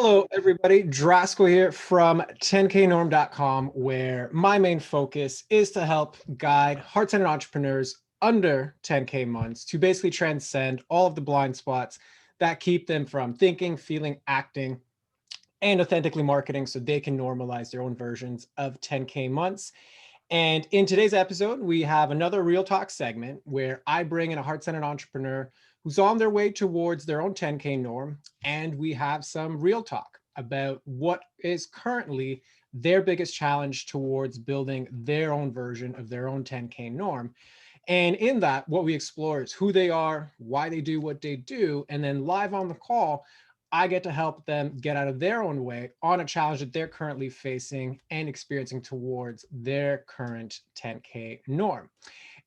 Hello, everybody. Drasco here from 10knorm.com, where my main focus is to help guide heart-centered entrepreneurs under 10K months to basically transcend all of the blind spots that keep them from thinking, feeling, acting, and authentically marketing so they can normalize their own versions of 10K months. And in today's episode, we have another Real Talk segment where I bring in a heart-centered entrepreneur who's on their way towards their own 10K norm. And we have some real talk about what is currently their biggest challenge towards building their own version of their own 10K norm. And in that, what we explore is who they are, why they do what they do, and then live on the call, I get to help them get out of their own way on a challenge that they're currently facing and experiencing towards their current 10K norm.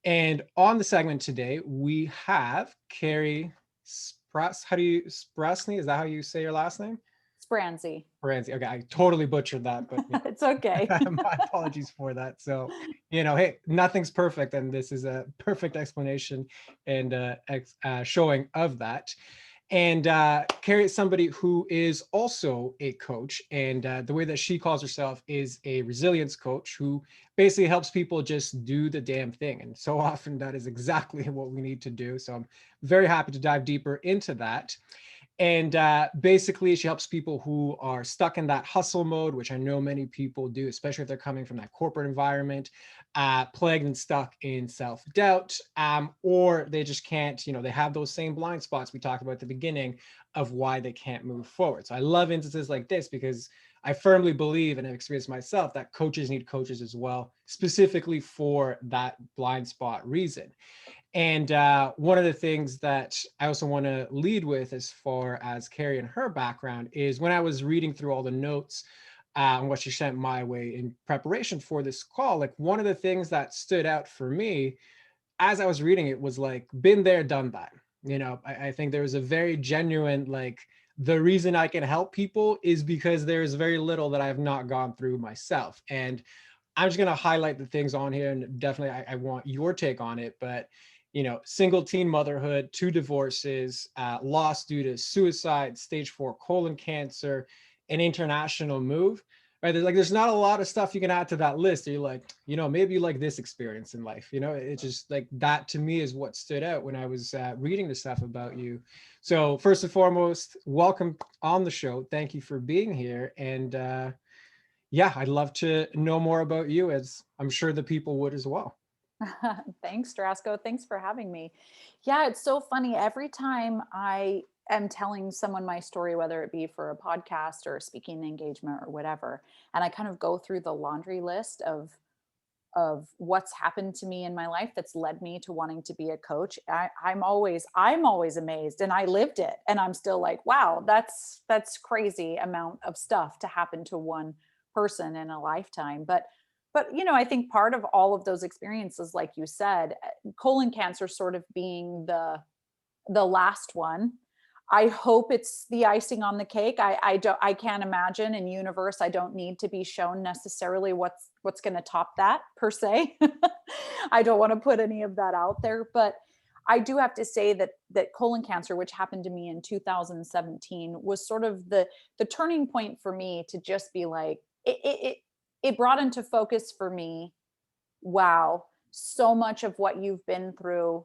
And on the segment today, we have Karey Spransy? Is that how you say your last name? Spransy. Spransy. Okay, I totally butchered that, but It's okay. my apologies for that. So, hey, nothing's perfect, and this is a perfect explanation and showing of that. And Karey is somebody who is also a coach. And the way that she calls herself is a resilience coach who basically helps people just do the damn thing. And so often that is exactly what we need to do. So I'm very happy to dive deeper into that. And basically, she helps people who are stuck in that hustle mode, which I know many people do, especially if they're coming from that corporate environment, plagued and stuck in self-doubt, or they just can't, they have those same blind spots we talked about at the beginning of why they can't move forward. So I love instances like this because I firmly believe, and I've experienced myself, that coaches need coaches as well, specifically for that blind spot reason. And one of the things that I also want to lead with as far as Karey and her background is when I was reading through all the notes and what she sent my way in preparation for this call, like one of the things that stood out for me as I was reading it was like, been there, done that. I think there was a very genuine, like, the reason I can help people is because there's very little that I've not gone through myself. And I'm just going to highlight the things on here, and definitely I want your take on it. But single teen motherhood, 2 divorces, loss due to suicide, stage 4 colon cancer, an international move. Right? There's not a lot of stuff you can add to that list. You're like, maybe you like this experience in life. It's just like that to me is what stood out when I was reading the stuff about you. So first and foremost, welcome on the show. Thank you for being here. And yeah, I'd love to know more about you, as I'm sure the people would as well. Thanks, Drasco. Thanks for having me. Yeah, it's so funny. Every time I am telling someone my story, whether it be for a podcast or a speaking engagement or whatever, and I kind of go through the laundry list of what's happened to me in my life that's led me to wanting to be a coach. I'm always amazed, and I lived it, and I'm still like, wow, that's crazy amount of stuff to happen to one person in a lifetime. But I think part of all of those experiences, like you said, colon cancer sort of being the last one. I hope it's the icing on the cake. I can't imagine in universe. I don't need to be shown necessarily what's going to top that per se. I don't want to put any of that out there, but I do have to say that colon cancer, which happened to me in 2017, was sort of the turning point for me to just be like it brought into focus for me, wow, so much of what you've been through,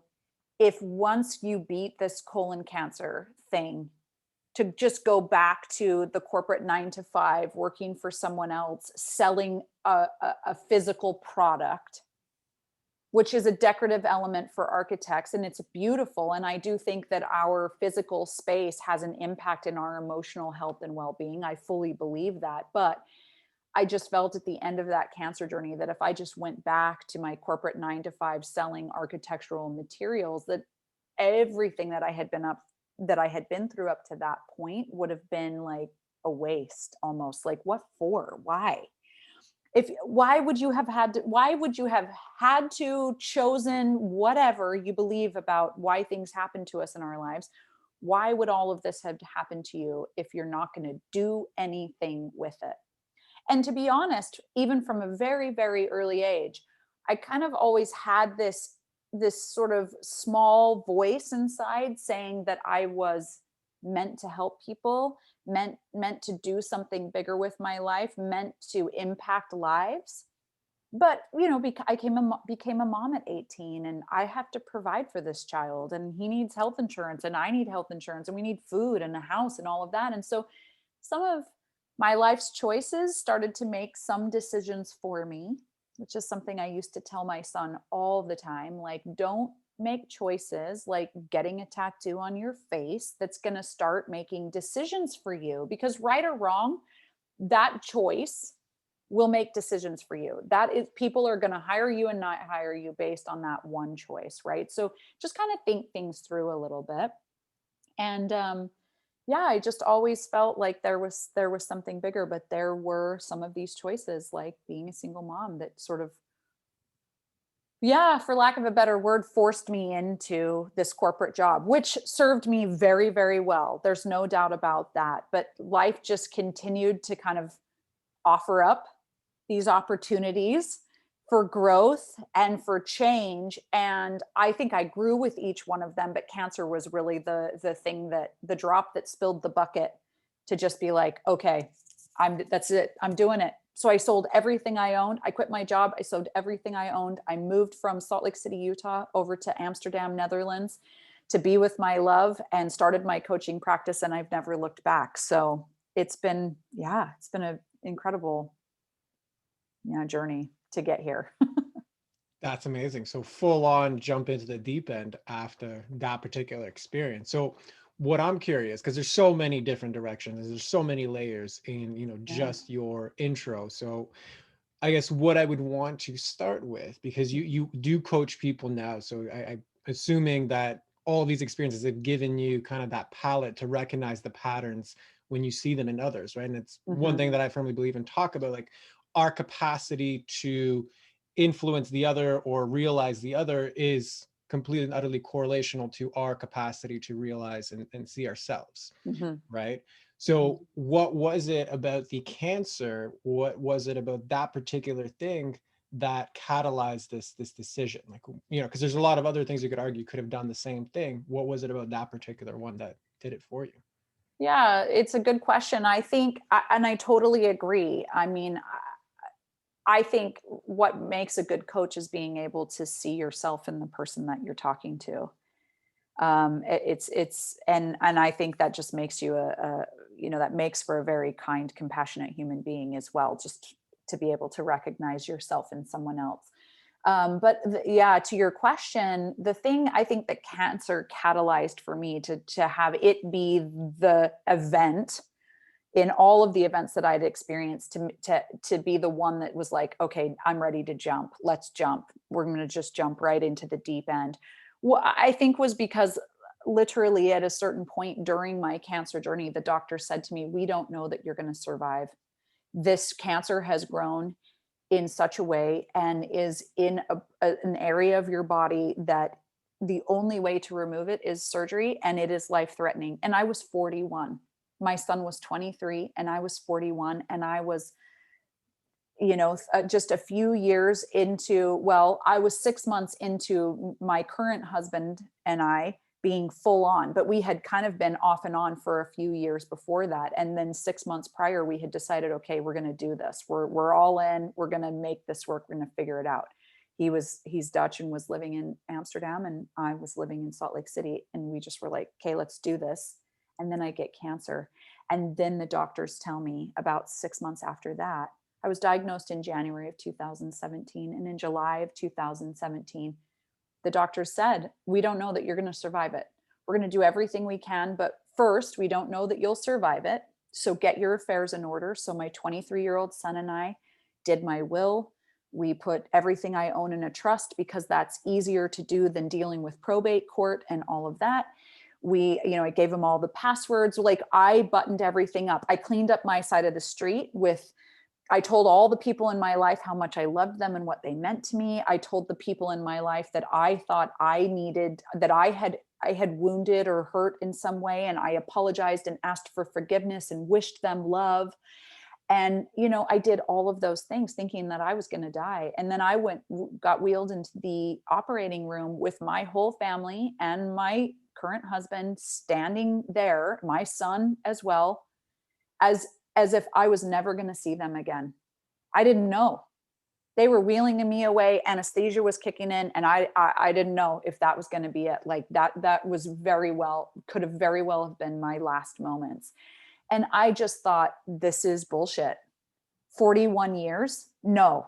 if once you beat this colon cancer thing, to just go back to the corporate 9 to 5, working for someone else, selling a physical product, which is a decorative element for architects, and it's beautiful. And I do think that our physical space has an impact in our emotional health and well-being. I fully believe that. But I just felt at the end of that cancer journey that if I just went back to my corporate 9 to 5 selling architectural materials, that everything that I had been through up to that point would have been like a waste almost. Like, what for? Why? Why would you have had to chosen whatever you believe about why things happen to us in our lives? Why would all of this have happened to you if you're not going to do anything with it? And to be honest, even from a very, very early age, I kind of always had this sort of small voice inside saying that I was meant to help people, meant to do something bigger with my life, meant to impact lives. But became a mom at 18, and I have to provide for this child, and he needs health insurance, and I need health insurance, and we need food and a house and all of that. And so some of my life's choices started to make some decisions for me, which is something I used to tell my son all the time. Like, don't make choices like getting a tattoo on your face that's going to start making decisions for you, because right or wrong, that choice will make decisions for you. That is, people are going to hire you and not hire you based on that one choice, right? So just kind of think things through a little bit. And yeah, I just always felt like there was something bigger, but there were some of these choices, like being a single mom, that sort of, yeah, for lack of a better word, forced me into this corporate job, which served me very, very well. There's no doubt about that. But life just continued to kind of offer up these opportunities for growth and for change. And I think I grew with each one of them, but cancer was really the thing, that the drop that spilled the bucket, to just be like, okay, that's it. I'm doing it. So I sold everything I owned. I quit my job. I sold everything I owned. I moved from Salt Lake City, Utah over to Amsterdam, Netherlands, to be with my love, and started my coaching practice. And I've never looked back. So it's been an incredible, journey to get here. That's amazing. So full on jump into the deep end after that particular experience. So what I'm curious, because there's so many different directions, there's so many layers in, Yeah. just your intro. So I guess what I would want to start with, because you do coach people now, so I assuming that all these experiences have given you kind of that palette to recognize the patterns when you see them in others, right? And it's one Hmm. thing that I firmly believe in, talk about, like our capacity to influence the other or realize the other is completely and utterly correlational to our capacity to realize and see ourselves, Hmm. right? Hmm. So what was it about the cancer? What was it about that particular thing that catalyzed this decision? Like, because there's a lot of other things you could argue could have done the same thing. What was it about that particular one that did it for you? Yeah, it's a good question. I think, and I totally agree. I mean, I think what makes a good coach is being able to see yourself in the person that you're talking to. And I think that just makes you that makes for a very kind, compassionate human being as well, just to be able to recognize yourself in someone else. But yeah, to your question, the thing I think that cancer catalyzed for me to have it be the event in all of the events that I'd experienced, to be the one that was like, okay, I'm ready to jump. Let's jump. We're going to just jump right into the deep end. Well, I think was because literally at a certain point during my cancer journey, the doctor said to me, "We don't know that you're going to survive. This cancer has grown in such a way and is in an area of your body that the only way to remove it is surgery, and it is life threatening." And I was 41. My son was 23 and I was 41, and I was, just a few years into, well, I was 6 months into my current husband and I being full on, but we had kind of been off and on for a few years before that. And then 6 months prior, we had decided, okay, we're going to do this. We're all in, we're going to make this work. We're going to figure it out. He's Dutch and was living in Amsterdam, and I was living in Salt Lake City. And we just were like, okay, let's do this. And then I get cancer. And then the doctors tell me about 6 months after that, I was diagnosed in January of 2017. And in July of 2017, the doctor said, "We don't know that you're going to survive it. We're going to do everything we can. But first, we don't know that you'll survive it. So get your affairs in order." So my 23-year-old son and I did my will. We put everything I own in a trust, because that's easier to do than dealing with probate court and all of that. I gave him all the passwords. Like, I buttoned everything up. I cleaned up my side of the street with, I told all the people in my life how much I loved them and what they meant to me. I told the people in my life that I thought I needed, that I had wounded or hurt in some way, and I apologized and asked for forgiveness and wished them love. And I did all of those things thinking that I was going to die. And then got wheeled into the operating room with my whole family and my current husband standing there, my son as well, as if I was never going to see them again. I didn't know. They were wheeling me away. Anesthesia was kicking in, and I didn't know if that was going to be it. Like that was could have very well have been my last moments. And I just thought, this is bullshit. 41 years? No.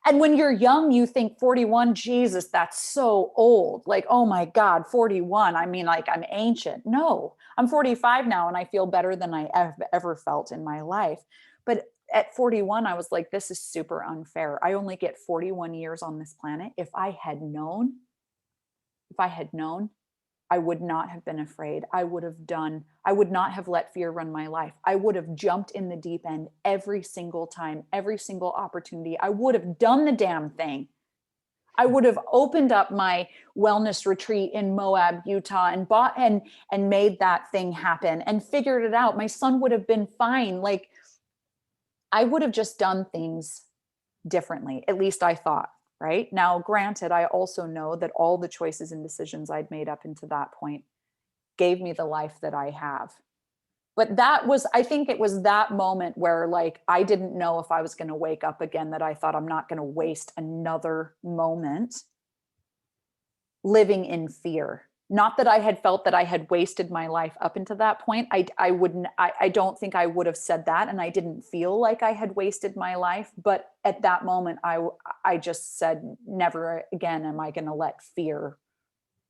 And when you're young, you think 41, Jesus, that's so old. Like, oh my God, 41. I mean, like, I'm ancient. No, I'm 45 now, and I feel better than I have ever felt in my life. But at 41, I was like, this is super unfair. I only get 41 years on this planet. If I had known, I would not have been afraid. I would not have let fear run my life. I would have jumped in the deep end every single time, every single opportunity. I would have done the damn thing. I would have opened up my wellness retreat in Moab, Utah, and bought and made that thing happen and figured it out. My son would have been fine. Like, I would have just done things differently. At least I thought. Right now, granted, I also know that all the choices and decisions I'd made up into that point gave me the life that I have. But I think it was that moment where, like, I didn't know if I was going to wake up again, that I thought, I'm not going to waste another moment living in fear. Not that I had felt that I had wasted my life up until that point. I don't think I would have said that. And I didn't feel like I had wasted my life. But at that moment, I just said, never again am I going to let fear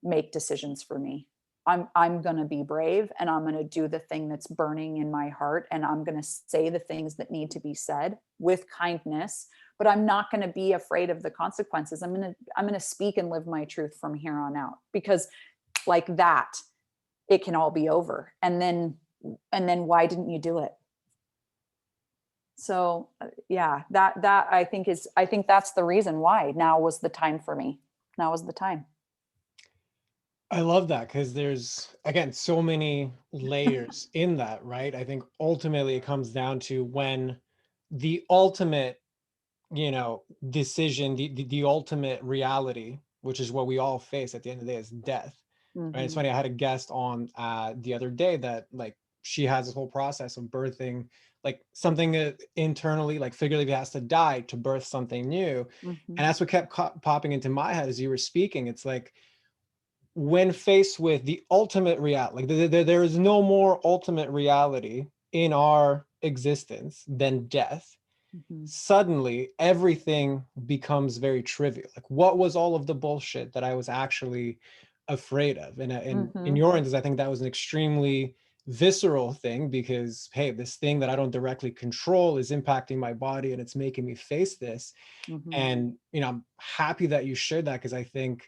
make decisions for me. I'm going to be brave, and I'm going to do the thing that's burning in my heart. And I'm going to say the things that need to be said with kindness, but I'm not going to be afraid of the consequences. I'm going to speak and live my truth from here on out, because like that, it can all be over. And then why didn't you do it? So yeah, that I think that's the reason why now was the time for me. Now was the time. I love that, because there's, again, so many layers in that, right? I think ultimately it comes down to when the ultimate, decision, the ultimate reality, which is what we all face at the end of the day, is death. Mm-hmm. Right? It's funny, I had a guest on the other day that, like, she has this whole process of birthing, like, something internally, like, figuratively has to die to birth something new. Mm-hmm. And that's what kept popping into my head as you were speaking. It's like, when faced with the ultimate reality, like, there is no more ultimate reality in our existence than death. Mm-hmm. Suddenly everything becomes very trivial. Like, what was all of the bullshit that I was actually afraid of? And Mm-hmm. in your end, I think that was an extremely visceral thing, because, hey, this thing that I don't directly control is impacting my body, and it's making me face this. Mm-hmm. And I'm happy that you shared that, because I think,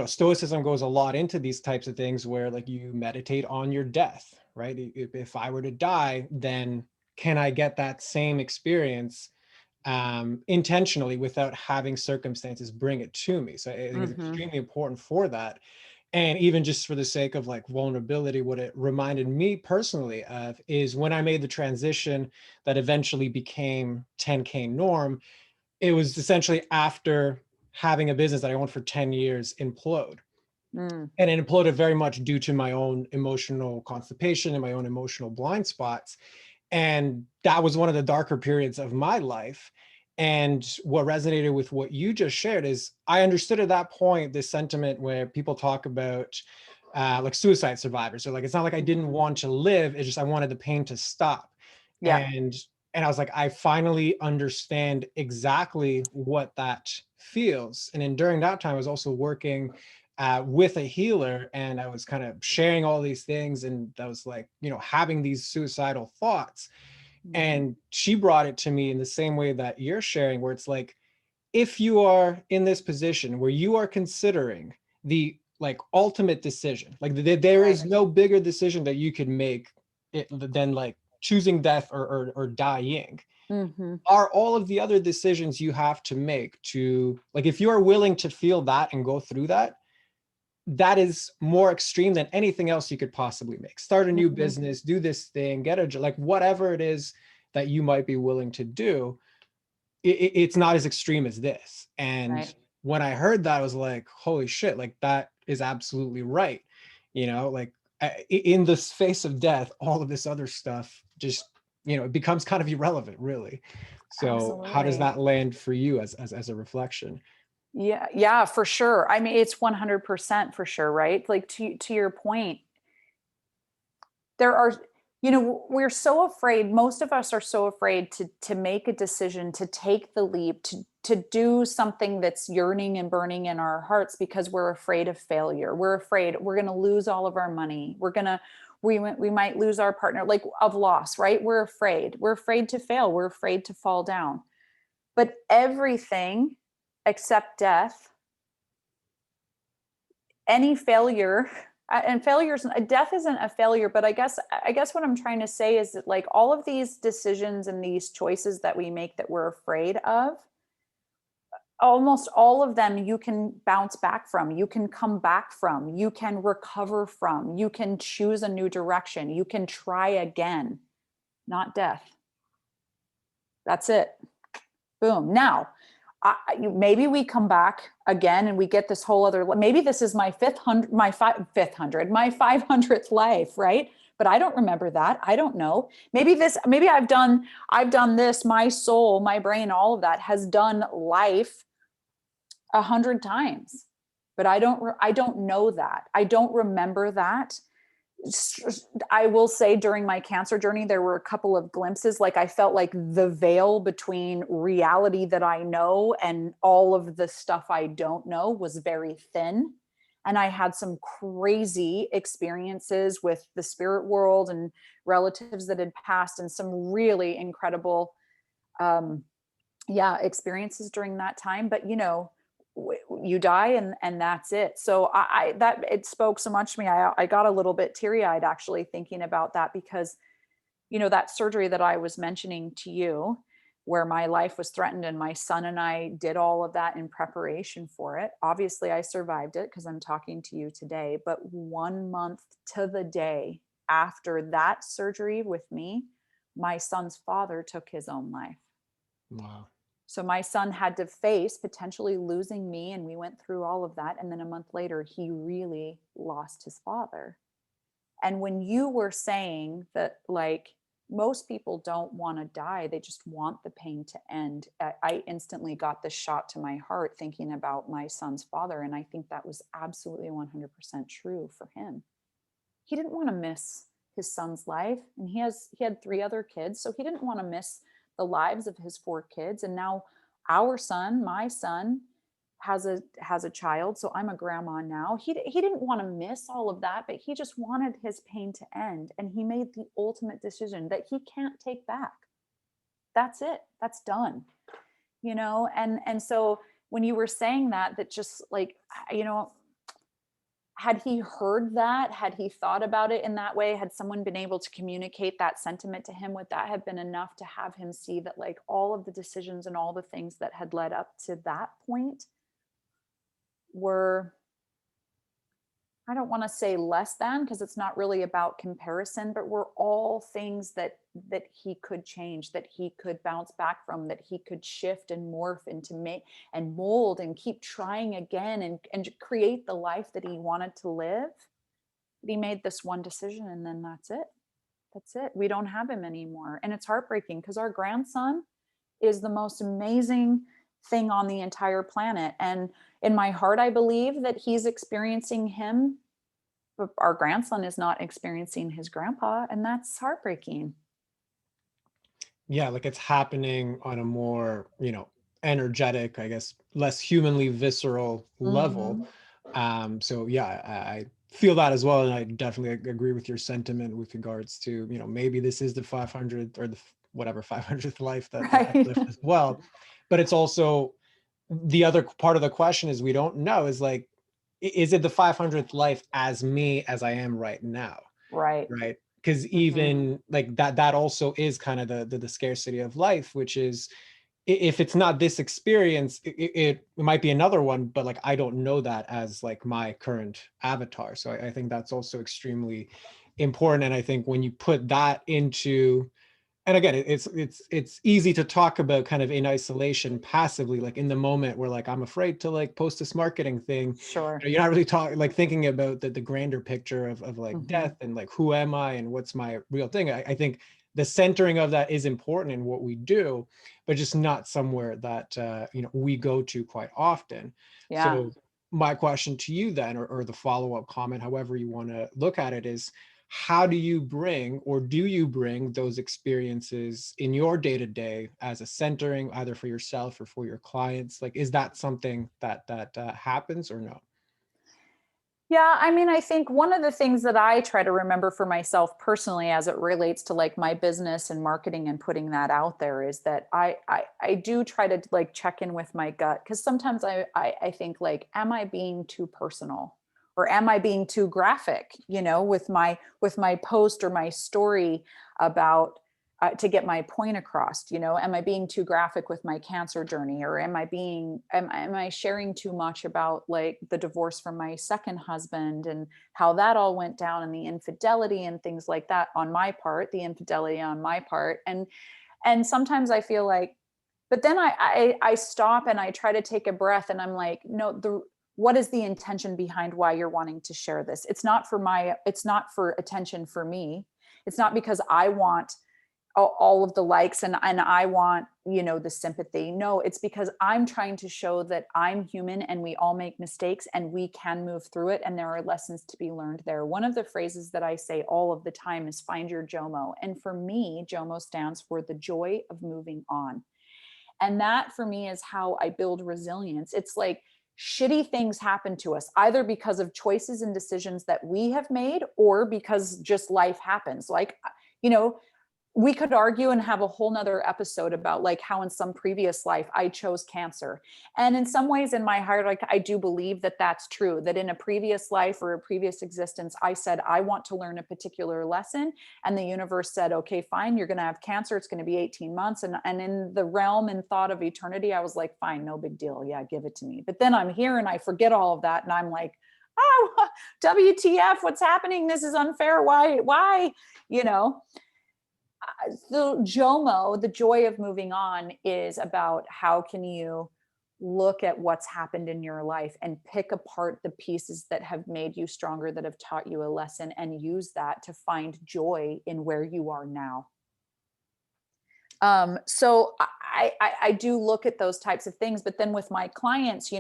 stoicism goes a lot into these types of things, where, like, you meditate on your death, right? If I were to die, then can I get that same experience intentionally, without having circumstances bring it to me? So I think it's Mm-hmm. extremely important for that. And even just for the sake of, like, vulnerability, what it reminded me personally of is when I made the transition that eventually became 10K norm. It was essentially after having a business that I owned for 10 years implode. Mm. And it imploded very much due to my own emotional constipation and my own emotional blind spots. And that was one of the darker periods of my life. And what resonated with what you just shared is, I understood at that point this sentiment where people talk about like, suicide survivors. So, like, it's not like I didn't want to live, it's just I wanted the pain to stop. Yeah. And I was like, I finally understand exactly what that feels. And then during that time, I was also working with a healer, and I was kind of sharing all these things, and I was like, having these suicidal thoughts. Mm-hmm. And she brought it to me in the same way that you're sharing, where it's like, if you are in this position where you are considering the, like, ultimate decision, like, there is no bigger decision that you could make than, like, choosing death or dying. Mm-hmm. Are all of the other decisions you have to make to, like, if you are willing to feel that and go through that, that is more extreme than anything else you could possibly make. Start a new Mm-hmm. business, do this thing, get a job, like, whatever it is that you might be willing to do, it's not as extreme as this. And Right. when I heard that, I was like, holy shit, like that is absolutely right. Like in the face of death, all of this other stuff just, it becomes kind of irrelevant, really. So how does Absolutely. that land for you as a reflection? Yeah, yeah, for sure. I mean, it's 100% for sure, right? Like to your point, there are, we're so afraid, most of us are so afraid to make a decision, to take the leap, to do something that's yearning and burning in our hearts, because we're afraid of failure. We're afraid we're going to lose all of our money. We might lose our partner, like of loss, right? We're afraid to fail. We're afraid to fall down. But everything except death, any failure, and failures, death isn't a failure, but I guess what I'm trying to say is that, like, all of these decisions and these choices that we make that we're afraid of, almost all of them you can bounce back from, you can come back from, you can recover from, you can choose a new direction, you can try again. Not death. That's it. Boom. Now, maybe we come back again and we get this whole other, maybe this is my 500th life, right? But I don't remember that. I don't know. Maybe I've done this, my soul, my brain, all of that has done life 100 times, but I don't know that. I don't remember that. I will say, during my cancer journey, there were a couple of glimpses. Like, I felt like the veil between reality that I know and all of the stuff I don't know was very thin. And I had some crazy experiences with the spirit world and relatives that had passed, and some really incredible, um, yeah, experiences during that time. But you die, and that's it. So that it spoke so much to me. I got a little bit teary eyed, actually, thinking about that, because that surgery that I was mentioning to you, where my life was threatened, and my son and I did all of that in preparation for it. Obviously I survived it because I'm talking to you today, but 1 month to the day after that surgery with me, my son's father took his own life. Wow. So my son had to face potentially losing me, and we went through all of that. And then a month later, he really lost his father. And when you were saying that, like, most people don't want to die, they just want the pain to end, I instantly got the shot to my heart thinking about my son's father. And I think that was absolutely 100% true for him. He didn't want to miss his son's life, and he had 3 other kids, so he didn't want to miss the lives of his 4 kids. And now our son, my son, has a child, so I'm a grandma now. He didn't want to miss all of that, but he just wanted his pain to end, and he made the ultimate decision that he can't take back. That's it. That's done. And so when you were saying that just, like, had he heard that, had he thought about it in that way, had someone been able to communicate that sentiment to him, would that have been enough to have him see that, like, all of the decisions and all the things that had led up to that point were, I don't want to say less than, because it's not really about comparison, but were all things that he could change, that he could bounce back from, that he could shift and morph into, make and mold and keep trying again, and create the life that he wanted to live. But he made this one decision, and then that's it. That's it. We don't have him anymore. And it's heartbreaking, because our grandson is the most amazing thing on the entire planet. And in my heart, I believe that he's experiencing him, but our grandson is not experiencing his grandpa. And that's heartbreaking. Yeah, like it's happening on a more, energetic, I guess, less humanly visceral level. Mm-hmm. So yeah, I feel that as well. And I definitely agree with your sentiment with regards to, maybe this is the 500th or the whatever 500th life that I've Right. lived as well. But it's also the other part of the question is we don't know, is like, is it the 500th life as me as I am right now? Right. Right. Because Mm-hmm. even like that also is kind of the scarcity of life, which is, if it's not this experience, it might be another one, but like I don't know that as like my current avatar. So I think that's also extremely important. And I think when you put that into, And again, it's easy to talk about kind of in isolation passively, like in the moment where like I'm afraid to like post this marketing thing. Sure. You're not really talking like thinking about the grander picture of like Mm-hmm. death and like who am I and what's my real thing. I think the centering of that is important in what we do, but just not somewhere that we go to quite often. Yeah. So my question to you then, or the follow-up comment, however you want to look at it, is how do you bring, or do you bring those experiences in your day-to-day as a centering, either for yourself or for your clients? Like, is that something that happens or no? Yeah, I mean, I think one of the things that I try to remember for myself personally as it relates to like my business and marketing and putting that out there is that I do try to like check in with my gut, because sometimes I think like, am I being too personal, or am I being too graphic, with my post or my story about to get my point across. Am I being too graphic with my cancer journey, or am I sharing too much about like the divorce from my second husband and how that all went down, and the infidelity and things like that on my part, the infidelity on my part. And sometimes I feel like, but then I stop and I try to take a breath, and I'm like, no, what is the intention behind why you're wanting to share this? It's not for attention for me. It's not because I want all of the likes and I want, the sympathy. No, it's because I'm trying to show that I'm human and we all make mistakes and we can move through it. And there are lessons to be learned there. One of the phrases that I say all of the time is find your jomo. And for me, jomo stands for the joy of moving on. And that for me is how I build resilience. It's like shitty things happen to us, either because of choices and decisions that we have made, or because just life happens. Like, you know, we could argue and have a whole nother episode about like how in some previous life I chose cancer. And in some ways in my heart, like I do believe that that's true, that in a previous life or a previous existence, I said, I want to learn a particular lesson. And the universe said, okay, fine, you're going to have cancer. It's going to be 18 months. And in the realm and thought of eternity, I was like, fine, no big deal. Yeah, give it to me. But then I'm here and I forget all of that. And I'm like, oh, WTF, what's happening? This is unfair. Why, you know? The jomo, the joy of moving on, is about how can you look at what's happened in your life and pick apart the pieces that have made you stronger, that have taught you a lesson, and use that to find joy in where you are now. So I do look at those types of things, but then with my clients,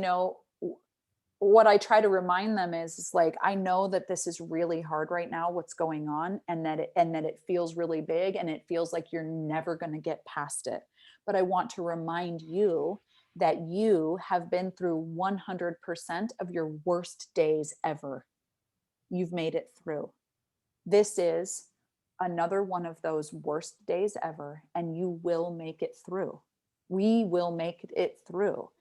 what I try to remind them is like, I know that this is really hard right now, what's going on, and that it feels really big and it feels like you're never going to get past it. But I want to remind you that you have been through 100% of your worst days ever. You've made it through. This is another one of those worst days ever, and you will make it through. We will make it through,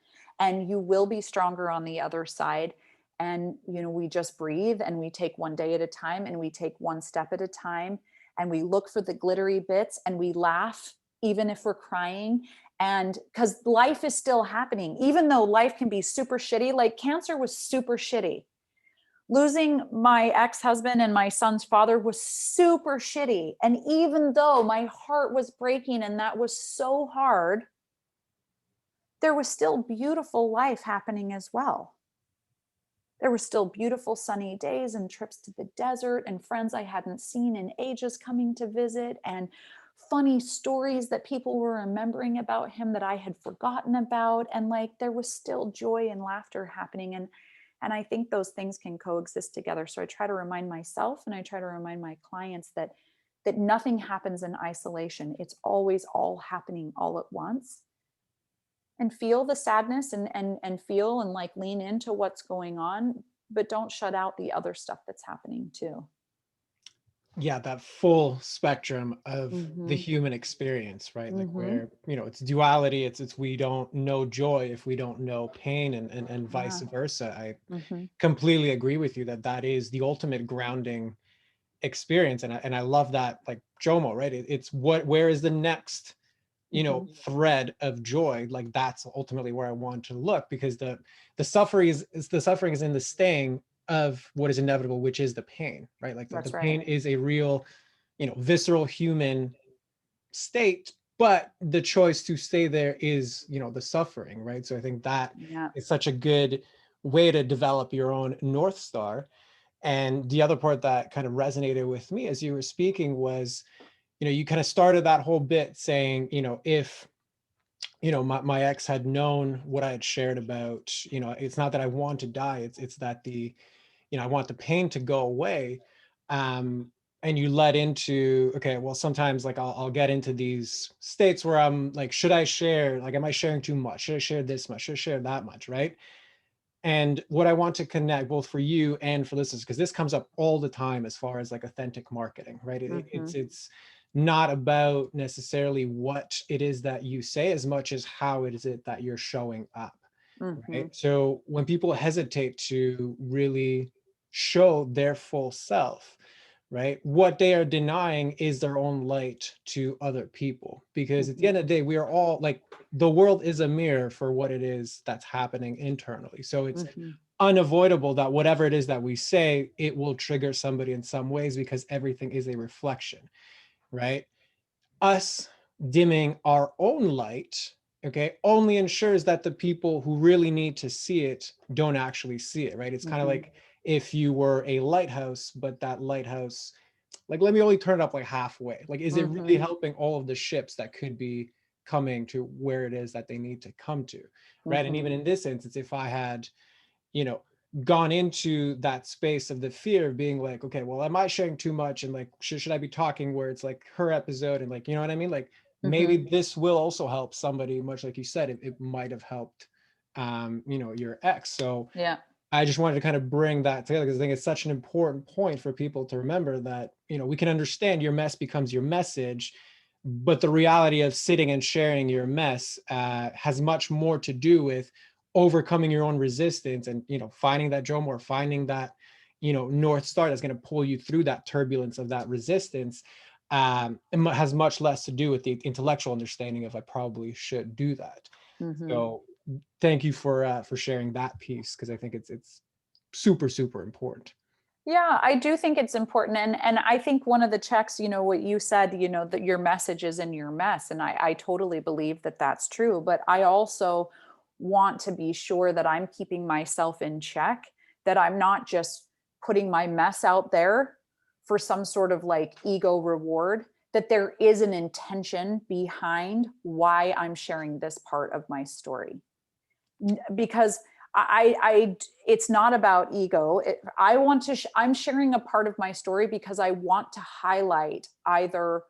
and you will be stronger on the other side. And we just breathe and we take one day at a time, and we take one step at a time, and we look for the glittery bits, and we laugh even if we're crying. And because life is still happening, even though life can be super shitty. Like cancer was super shitty. Losing my ex-husband and my son's father was super shitty. And even though my heart was breaking and that was so hard, there was still beautiful life happening as well. There were still beautiful sunny days and trips to the desert and friends I hadn't seen in ages coming to visit, and funny stories that people were remembering about him that I had forgotten about. And like there was still joy and laughter happening. And I think those things can coexist together. So I try to remind myself and I try to remind my clients that nothing happens in isolation. It's always all happening all at once. And feel the sadness and feel and like lean into what's going on, but don't shut out the other stuff that's happening too. Yeah, that full spectrum of the Mm-hmm. human experience, right? Like Mm-hmm. where, it's duality, it's we don't know joy if we don't know pain, and vice Yeah. versa. I Mm-hmm. completely agree with you that that is the ultimate grounding experience. And I love that, like jomo, right? It's where is the next Mm-hmm. thread of joy. Like that's ultimately where I want to look, because the suffering is in the staying of what is inevitable, which is the pain, right? Like the That's right. pain is a real visceral human state, but the choice to stay there is, the suffering, right? So I think that Yeah. is such a good way to develop your own North Star. And the other part that kind of resonated with me as you were speaking was, you kind of started that whole bit saying, if, my ex had known what I had shared about, it's not that I want to die, it's that I want the pain to go away. And you led into, okay, well, sometimes like I'll get into these states where I'm like, should I share? Like, am I sharing too much? Should I share this much? Should I share that much? Right. And what I want to connect both for you and for listeners, because this comes up all the time as far as like authentic marketing, right? Hmm. It's not about necessarily what it is that you say as much as how it is it that you're showing up, Hmm. right? So when people hesitate to really show their full self, right, what they are denying is their own light to other people. Because at the Hmm. end of the day, we are all like, the world is a mirror for what it is that's happening internally. So it's Hmm. unavoidable that whatever it is that we say, it will trigger somebody in some ways, because everything is a reflection, right? Us dimming our own light, okay, only ensures that the people who really need to see it don't actually see it, right? It's kind of Hmm. like if you were a lighthouse, but that lighthouse, like, let me only turn it up like halfway. Like, is it really Hmm. helping all of the ships that could be coming to where it is that they need to come to, right? And Hmm. even in this instance, if I had, you know, gone into that space of the fear of being like, okay, well, am I sharing too much? And like, should I be talking where it's like her episode? And like, you know what I mean? Like, maybe Hmm. this will also help somebody, much like you said, it might have helped, your ex. So Yeah. I just wanted to kind of bring that together, because I think it's such an important point for people to remember that, we can understand your mess becomes your message, but the reality of sitting and sharing your mess has much more to do with overcoming your own resistance and, finding that jomo, or finding that, North Star that's going to pull you through that turbulence of that resistance. Has much less to do with the intellectual understanding of I probably should do that. Hmm. So thank you for sharing that piece, because I think it's super, super important. Yeah, I do think it's important. And I think one of the checks, what you said, that your message is in your mess. And I totally believe that that's true. But I also want to be sure that I'm keeping myself in check, that I'm not just putting my mess out there for some sort of like ego reward, that there is an intention behind why I'm sharing this part of my story. Because it's not about ego. I want to I'm sharing a part of my story because I want to highlight either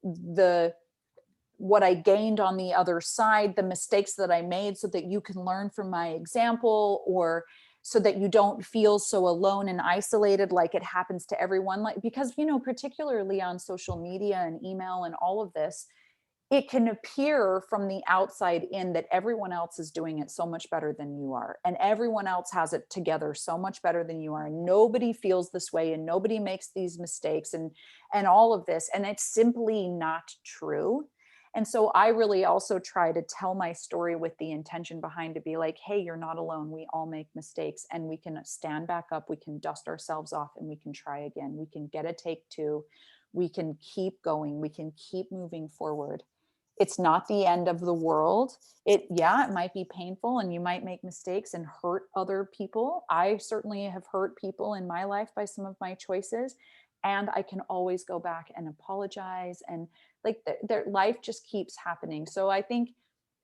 the what I gained on the other side, the mistakes that I made, so that you can learn from my example, or so that you don't feel so alone and isolated like it happens to everyone. Like, because, particularly on social media and email and all of this, it can appear from the outside in that everyone else is doing it so much better than you are, and everyone else has it together so much better than you are, and nobody feels this way, and nobody makes these mistakes, and all of this, and it's simply not true. And so I really also try to tell my story with the intention behind, to be like, hey, you're not alone, we all make mistakes, and we can stand back up, we can dust ourselves off, and we can try again, we can get a take two, we can keep going, we can keep moving forward. It's not the end of the world. It might be painful, and you might make mistakes and hurt other people. I certainly have hurt people in my life by some of my choices, and I can always go back and apologize, and like their life just keeps happening. So I think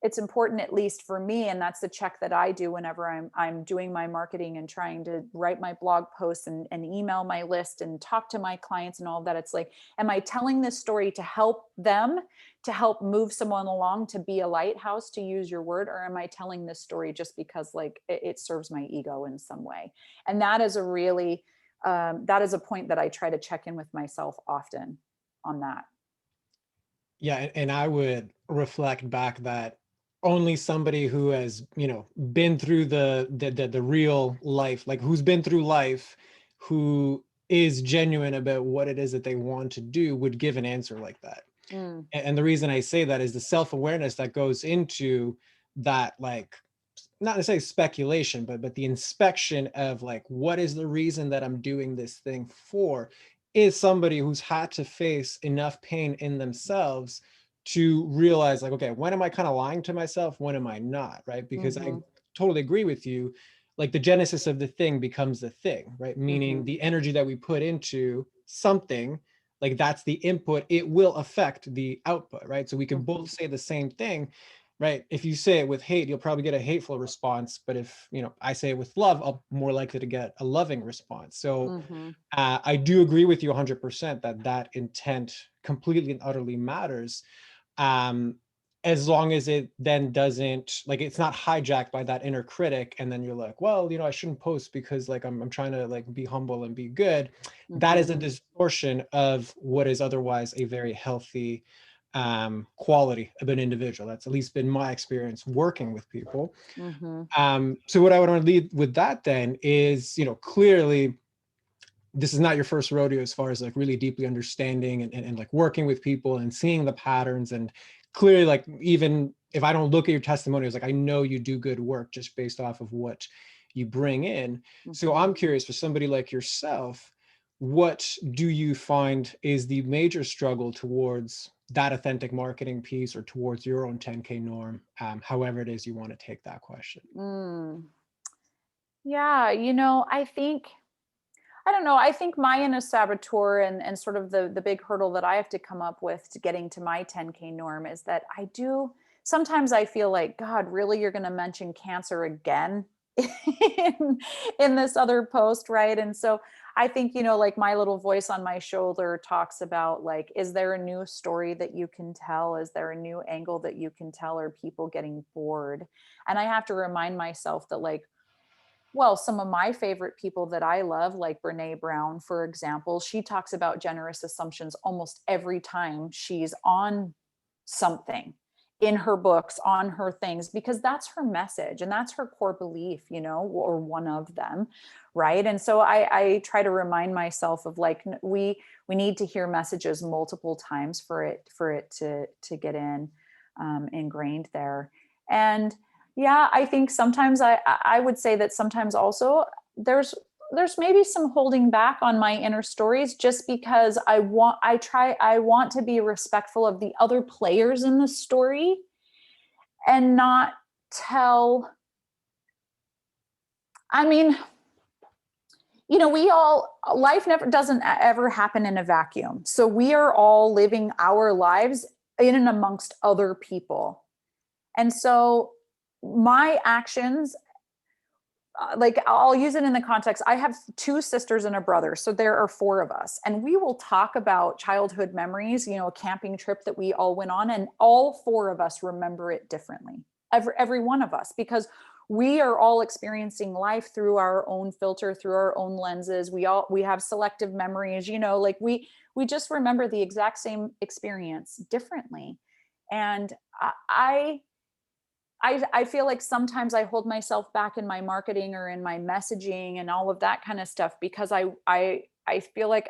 it's important, at least for me, and that's the check that I do whenever I'm doing my marketing and trying to write my blog posts and email my list and talk to my clients and all of that. It's like, am I telling this story to help them, to help move someone along, to be a lighthouse, to use your word, or am I telling this story just because like it serves my ego in some way? And that is a really that is a point that I try to check in with myself often on that. Yeah, and I would reflect back that only somebody who has, been through the real life, like who's been through life, who is genuine about what it is that they want to do, would give an answer like that. Mm, And the reason I say that is the self-awareness that goes into that, like, not necessarily speculation, but the inspection of like, what is the reason that I'm doing this thing for, is somebody who's had to face enough pain in themselves to realize like, okay, when am I kind of lying to myself? When am I not? Right? Because I Mm-hmm. totally agree with you. Like the genesis of the thing becomes the thing, right? Mm-hmm. Meaning the energy that we put into something, like that's the input, it will affect the output, right? So we can Mm-hmm. both say the same thing, right? If you say it with hate, you'll probably get a hateful response. But if, I say it with love, I'm more likely to get a loving response. So Mm-hmm. I do agree with you 100% that that intent completely and utterly matters. Um, as long as it then doesn't, like, it's not hijacked by that inner critic. And then you're like, well, I shouldn't post because like I'm trying to like be humble and be good. That Mm-hmm. is a distortion of what is otherwise a very healthy quality of an individual. That's at least been my experience working with people. Mm-hmm. So what I would want to lead with that then is, clearly this is not your first rodeo as far as like really deeply understanding and like working with people and seeing the patterns. And clearly, like, even if I don't look at your testimonials, like I know you do good work just based off of what you bring in. So Mm-hmm. I'm curious, for somebody like yourself, what do you find is the major struggle towards that authentic marketing piece or towards your own 10K norm, however it is you want to take that question? Mm. Yeah, I don't know. I think my inner saboteur and sort of the big hurdle that I have to come up with to getting to my 10K norm is that I do sometimes I feel like, God, really, you're going to mention cancer again in this other post, right? And so I think, like my little voice on my shoulder talks about like, is there a new story that you can tell? Is there a new angle that you can tell? Are people getting bored? And I have to remind myself that like, well, some of my favorite people that I love, like Brene Brown, for example, she talks about generous assumptions almost every time she's on something in her books, on her things, because that's her message and that's her core belief, or one of them. Right. And so I try to remind myself of like, we need to hear messages multiple times for it to get ingrained there. And yeah, I think sometimes I would say that sometimes also there's maybe some holding back on my inner stories just because I want to be respectful of the other players in the story and not tell. I mean, we all, life never doesn't ever happen in a vacuum. So we are all living our lives in and amongst other people. And so my actions, like I'll use it in the context. I have two sisters and a brother, so there are four of us, and we will talk about childhood memories. A camping trip that we all went on, and all four of us remember it differently. Every one of us, because we are all experiencing life through our own filter, through our own lenses. We have selective memories. Like we just remember the exact same experience differently, and I feel like sometimes I hold myself back in my marketing or in my messaging and all of that kind of stuff because I feel like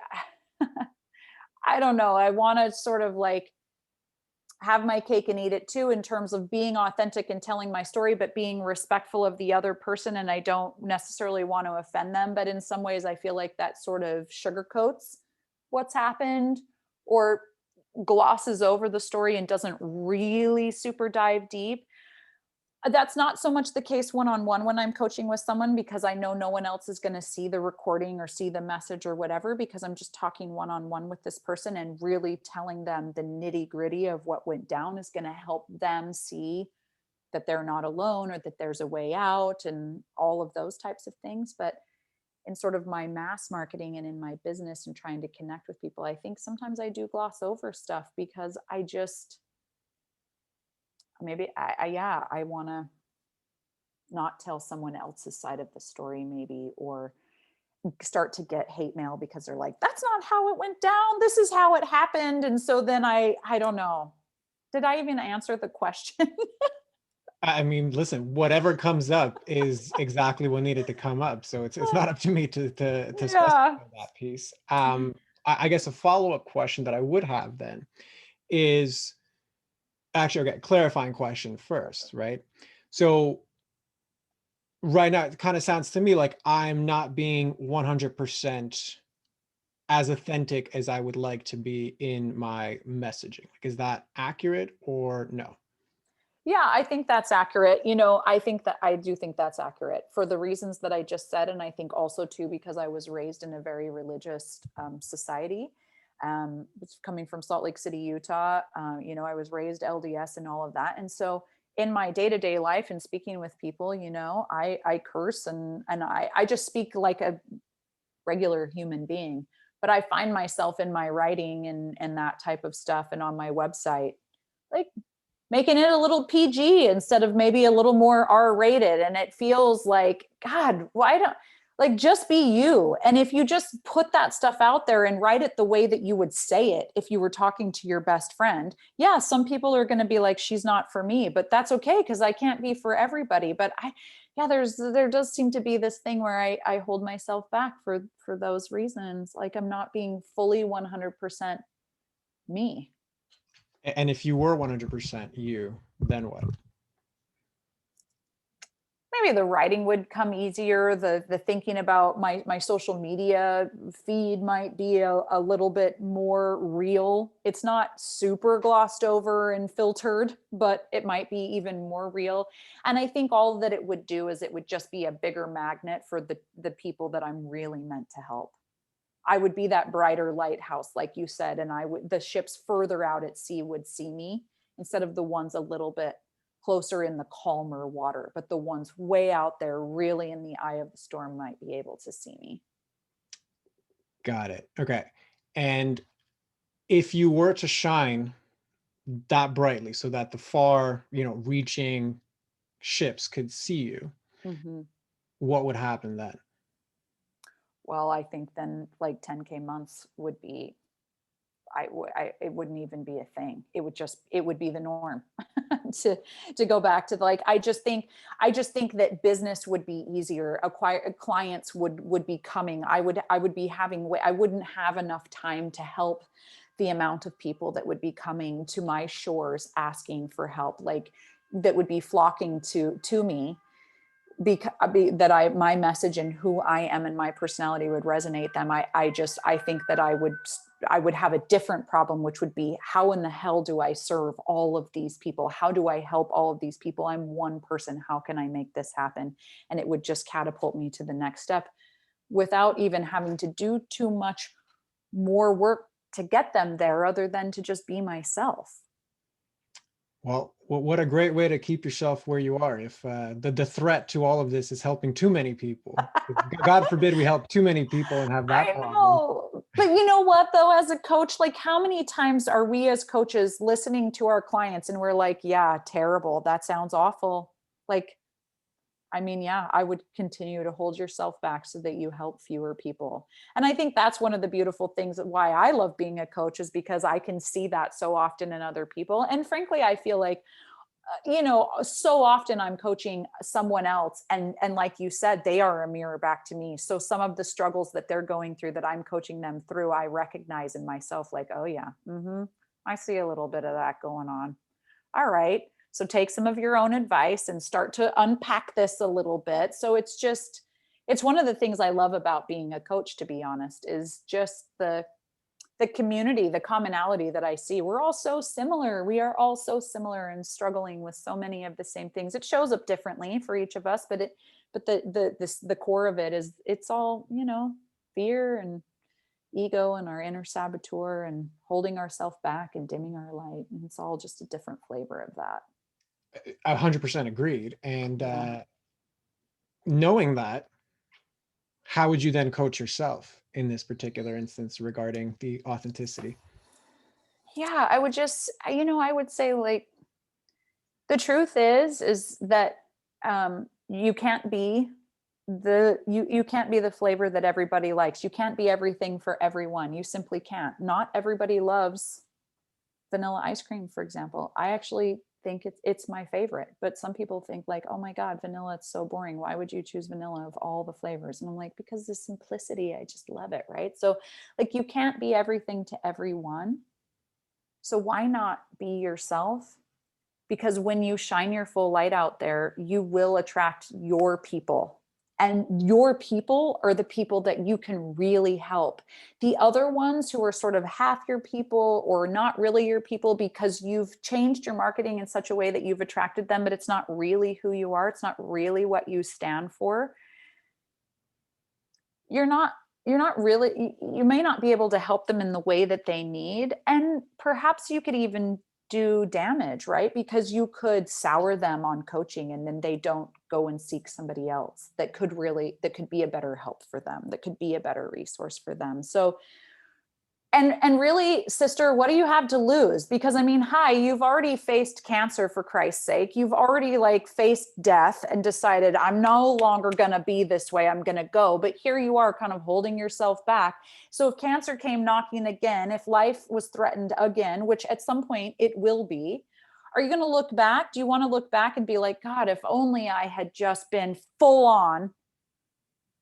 I don't know, I want to sort of like have my cake and eat it too, in terms of being authentic and telling my story, but being respectful of the other person. And I don't necessarily want to offend them, but in some ways I feel like that sort of sugarcoats what's happened or glosses over the story and doesn't really super dive deep. That's not so much the case one-on-one when I'm coaching with someone, because I know no one else is going to see the recording or see the message or whatever, because I'm just talking one-on-one with this person, and really telling them the nitty-gritty of what went down is going to help them see that they're not alone or that there's a way out and all of those types of things. But in sort of my mass marketing and in my business and trying to connect with people, I think sometimes I do gloss over stuff because I just maybe I want to not tell someone else's side of the story, maybe, or start to get hate mail because they're like, that's not how it went down, this is how it happened. And so then I don't know, did I even answer the question? I mean, listen, whatever comes up is exactly what needed to come up. So it's not up to me to Yeah. specify that piece. I guess a follow-up question that I would have then is actually, okay, clarifying question first, right? So right now, it kind of sounds to me like I'm not being 100% as authentic as I would like to be in my messaging. Like, is that accurate or no? Yeah, I think that's accurate. I do think that's accurate for the reasons that I just said. And I think also, too, because I was raised in a very religious society. It's coming from Salt Lake City, Utah. I was raised LDS and all of that. And so in my day to day life and speaking with people, I curse and I just speak like a regular human being. But I find myself in my writing and that type of stuff and on my website, like making it a little PG instead of maybe a little more R rated. And it feels like, God, why don't, like, just be you. And if you just put that stuff out there and write it the way that you would say it, if you were talking to your best friend, yeah, some people are going to be like, she's not for me, but that's okay. Cause I can't be for everybody. But yeah, there does seem to be this thing where I hold myself back for those reasons. Like I'm not being fully 100% me. And if you were 100% you, then what? Maybe the writing would come easier. The thinking about my social media feed might be a little bit more real. It's not super glossed over and filtered, but it might be even more real. And I think all that it would do is it would just be a bigger magnet for the people that I'm really meant to help. I would be that brighter lighthouse, like you said, and the ships further out at sea would see me instead of the ones a little bit closer in the calmer water, but the ones way out there, really in the eye of the storm, might be able to see me. Got it. Okay. And if you were to shine that brightly so that the far, reaching ships could see you, Mm-hmm. what would happen then? Well, I think then like 10K months would be, it wouldn't even be a thing. It would be the norm. To go back to I just think that business would be easier. Acquire clients would be coming. I would be having, I wouldn't have enough time to help the amount of people that would be coming to my shores asking for help, like that would be flocking to me because that my message and who I am and my personality would resonate them. I think that I would have a different problem, which would be, how in the hell do I serve all of these people? How do I help all of these people? I'm one person. How can I make this happen? And it would just catapult me to the next step without even having to do too much more work to get them there, other than to just be myself. Well, what a great way to keep yourself where you are. If the threat to all of this is helping too many people, God forbid we help too many people and have that I problem. know. But you know what, though, as a coach, like how many times are we as coaches listening to our clients and we're like, yeah, terrible. That sounds awful. Like, I mean, yeah, I would continue to hold yourself back so that you help fewer people. And I think that's one of the beautiful things of why I love being a coach, is because I can see that so often in other people. And frankly, I feel like so often I'm coaching someone else, and like you said, they are a mirror back to me. So some of the struggles that they're going through that I'm coaching them through, I recognize in myself, like, oh yeah, I see a little bit of that going on. All right, so take some of your own advice and start to unpack this a little bit. So it's one of the things I love about being a coach, to be honest, is just the community, the commonality that I see. We're all so similar. We are all so similar and struggling with so many of the same things. It shows up differently for each of us, but the core of it is, it's all, fear and ego and our inner saboteur and holding ourselves back and dimming our light. And it's all just a different flavor of that. 100% agreed. And Yeah. knowing that, how would you then coach yourself in this particular instance regarding the authenticity? Yeah. I would say, like, the truth is that you can't be you can't be the flavor that everybody likes. You can't be everything for everyone. You simply can't. Not everybody loves vanilla ice cream, for example. I actually think it's my favorite, but some people think like, oh my God, vanilla, it's so boring. Why would you choose vanilla of all the flavors? And I'm like, because the simplicity, I just love it. Right. So like, you can't be everything to everyone. So why not be yourself? Because when you shine your full light out there, you will attract your people. And your people are the people that you can really help. The other ones who are sort of half your people or not really your people because you've changed your marketing in such a way that you've attracted them, but it's not really who you are. It's not really what you stand for. You're not really, you may not be able to help them in the way that they need. And perhaps you could even do damage, right? Because you could sour them on coaching and then they don't go and seek somebody else that could be a better help for them, that could be a better resource for them. So and really, sister, what do you have to lose? Because I mean, hi, you've already faced cancer, for Christ's sake. You've already like faced death and decided, I'm no longer going to be this way. I'm going to go. But here you are kind of holding yourself back. So if cancer came knocking again, if life was threatened again, which at some point it will be, are you going to look back? Do you want to look back and be like, God, if only I had just been full on,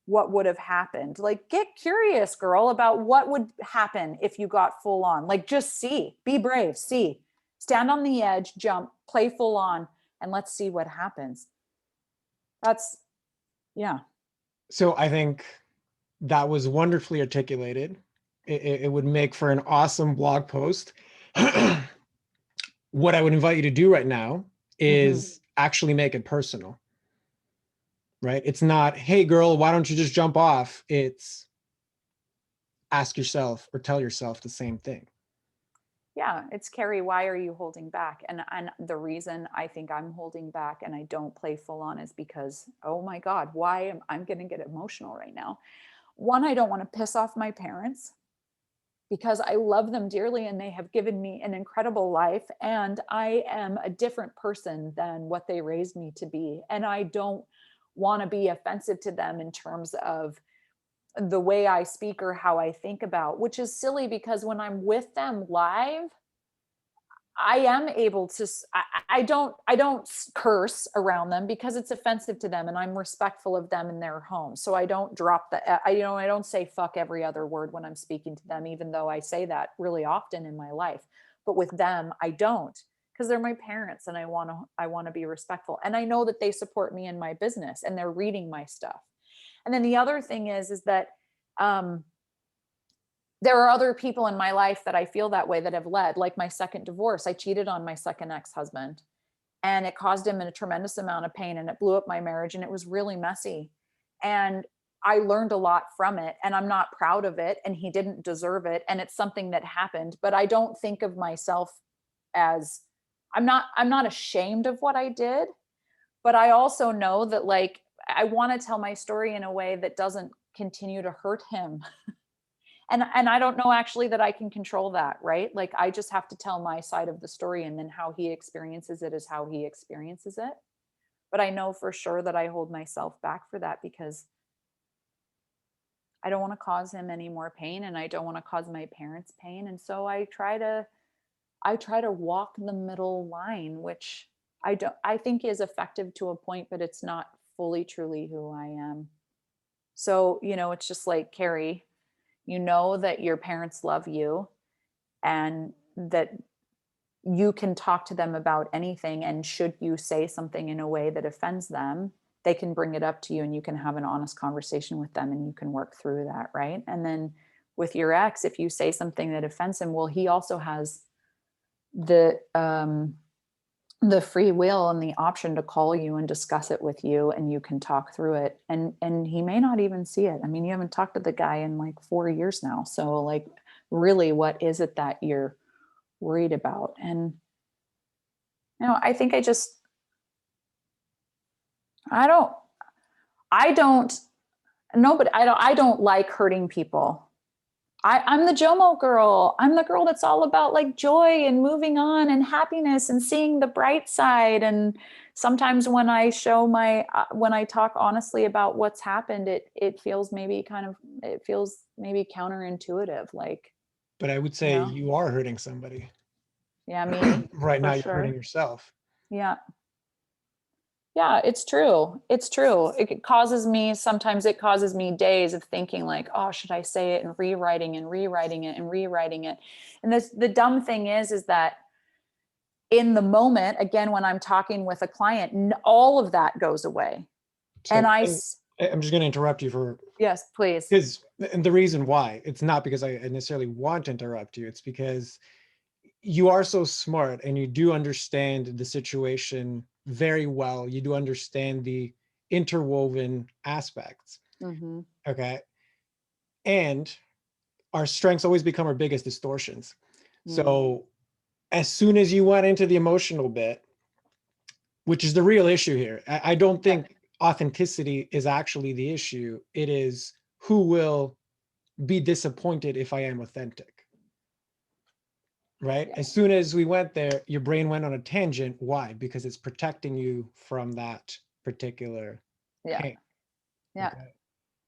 what would have happened? Like, get curious, girl, about what would happen if you got full on. Like, just see, be brave, see, stand on the edge, jump, play full on, and let's see what happens. That's, yeah. So I think that was wonderfully articulated. It would make for an awesome blog post. What I would invite you to do right now is actually make it personal. Right? It's not, hey girl, why don't you just jump off? It's ask yourself or tell yourself the same thing. Yeah, it's Karey, why are you holding back? And the reason I think I'm holding back and I don't play full on is because, oh my God, why am I'm going to get emotional right now? One, I don't want to piss off my parents because I love them dearly and they have given me an incredible life. And I am a different person than what they raised me to be. And I don't want to be offensive to them in terms of the way I speak or how I think about, which is silly because when I'm with them live, I am able to, I don't curse around them because it's offensive to them and I'm respectful of them in their home. So I don't drop the, I don't say fuck every other word when I'm speaking to them, even though I say that really often in my life. But with them, I don't, because they're my parents and I want to be respectful. And I know that they support me in my business and they're reading my stuff. And then the other thing is that, there are other people in my life that I feel that way that have led, like my second divorce. I cheated on my second ex-husband and it caused him a tremendous amount of pain and it blew up my marriage and it was really messy. And I learned a lot from it and I'm not proud of it and he didn't deserve it. And it's something that happened, but I don't think of myself as, I'm not ashamed of what I did, but I also know that like, I want to tell my story in a way that doesn't continue to hurt him. And I don't know actually that I can control that, right? Like I just have to tell my side of the story and then how he experiences it is how he experiences it. But I know for sure that I hold myself back for that because I don't want to cause him any more pain and I don't want to cause my parents pain. And so I try to walk the middle line, which I think is effective to a point, but it's not fully truly who I am. So, it's just like, Karey, you know that your parents love you and that you can talk to them about anything. And should you say something in a way that offends them, they can bring it up to you and you can have an honest conversation with them and you can work through that. Right. And then with your ex, if you say something that offends him, well, he also has the free will and the option to call you and discuss it with you and you can talk through it and he may not even see it. I mean, you haven't talked to the guy in like 4 years now. So like, really, what is it that you're worried about? And, I think I don't like hurting people. I'm the jomo girl. I'm the girl that's all about like joy and moving on and happiness and seeing the bright side. And sometimes when I show when I talk honestly about what's happened, it feels maybe counterintuitive. Like, But I would say you are hurting somebody. Yeah, me. Right now, sure. You're hurting yourself. Yeah. Yeah, it's true. It's true. Sometimes it causes me days of thinking like, oh, should I say it, and rewriting and rewriting it and rewriting it. And the dumb thing is that in the moment, again, when I'm talking with a client, all of that goes away. So, And I'm just going to interrupt you for, Yes, please. because, and the reason why, it's not because I necessarily want to interrupt you. It's because you are so smart and you do understand the situation very well. You do understand the interwoven aspects. Mm-hmm. Okay. And our strengths always become our biggest distortions. Mm. So as soon as you went into the emotional bit, which is the real issue here, I don't Yeah. think authenticity is actually the issue. It is who will be disappointed if I am authentic, right? Yeah. As soon as we went there, your brain went on a tangent. Why? Because it's protecting you from that particular Yeah. pain. Yeah. Okay.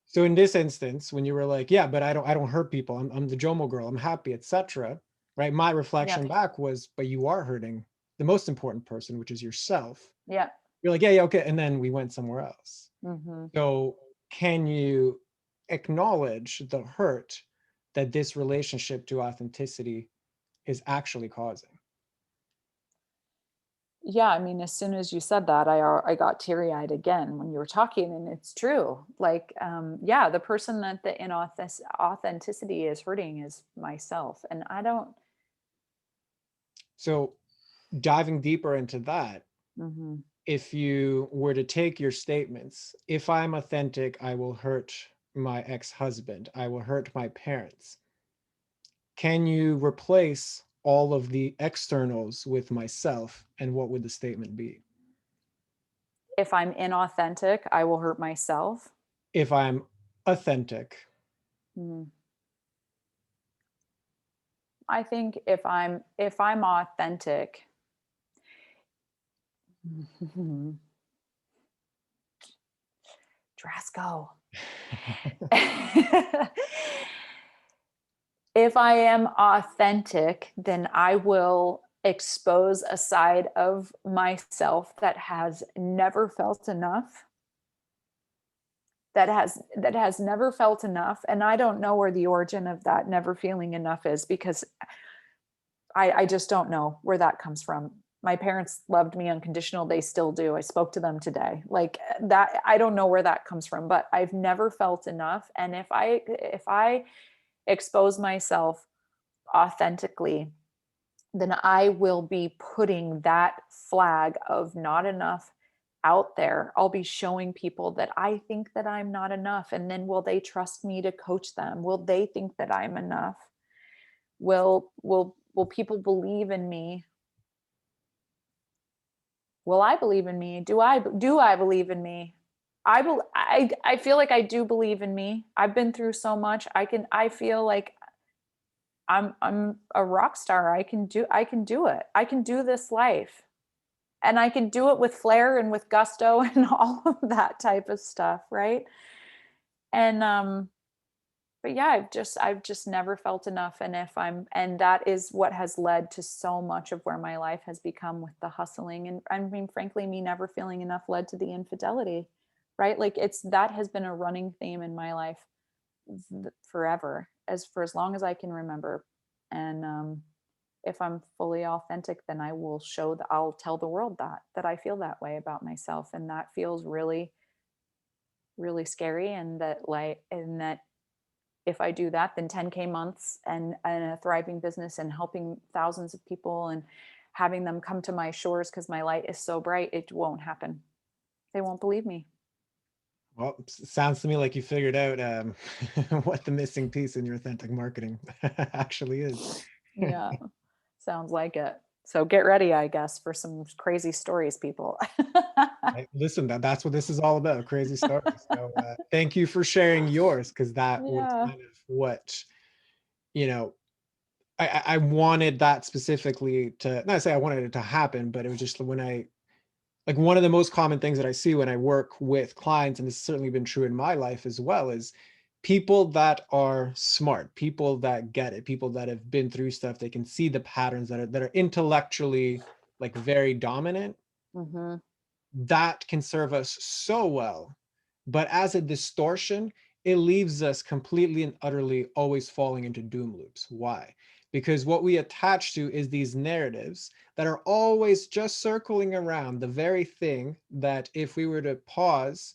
So in this instance, when you were like, yeah, but I don't hurt people. I'm the Jomo girl. I'm happy, etc. Right? My Yeah. reflection back was, but you are hurting the most important person, which is yourself. Yeah. You're like, yeah, yeah, okay. And then we went somewhere else. Mm-hmm. So can you acknowledge the hurt that this relationship to authenticity is actually causing? Yeah, I mean, as soon as you said that, I got teary eyed again when you were talking, and it's true. Like, yeah, the person that the authenticity is hurting is myself, and I don't. So diving deeper into that, Mm-hmm. if you were to take your statements, if I'm authentic, I will hurt my ex-husband, I will hurt my parents. Can you replace all of the externals with myself? And what would the statement be? If I'm inauthentic, I will hurt myself. If I'm authentic, Mm. I think if I'm authentic, Drasco. If I am authentic, then I will expose a side of myself that has never felt enough, that has never felt enough. And I don't know where the origin of that never feeling enough is, because I just don't know where that comes from. My parents loved me unconditional. They still do. I spoke to them today. Like that, I don't know where that comes from, but I've never felt enough. And if I expose myself authentically, then I will be putting that flag of not enough out there. I'll be showing people that I think that I'm not enough. And then will they trust me to coach them? Will they think that I'm enough? Will people believe in me? Will I believe in me? Do I believe in me? I feel like I do believe in me. I've been through so much. I feel like I'm a rock star. I can do it. I can do this life. And I can do it with flair and with gusto and all of that type of stuff, right? And but yeah, I've just never felt enough. And that is what has led to so much of where my life has become, with the hustling. And I mean, frankly, me never feeling enough led to the infidelity, right? Like it's that has been a running theme in my life forever, as long as I can remember. And if I'm fully authentic, then I'll tell the world that I feel that way about myself. And that feels really, really scary. And that if I do that, then 10K months and a thriving business and helping thousands of people and having them come to my shores because my light is so bright, it won't happen. They won't believe me. well, sounds to me like you figured out what the missing piece in your authentic marketing actually is. Yeah, sounds like it. So get ready, I guess, for some crazy stories, people. Hey, listen, that's what this is all about, crazy stories. So thank you for sharing yours, because that was Yeah. kind of what, you know, I wanted that specifically to, not say I wanted it to happen, but it was just when I, like one of the most common things that I see when I work with clients, and this has certainly been true in my life as well, is people that are smart, people that get it, people that have been through stuff, they can see the patterns that are intellectually like very dominant. Hmm. That can serve us so well. But as a distortion, it leaves us completely and utterly always falling into doom loops. Why? Because what we attach to is these narratives that are always just circling around the very thing that if we were to pause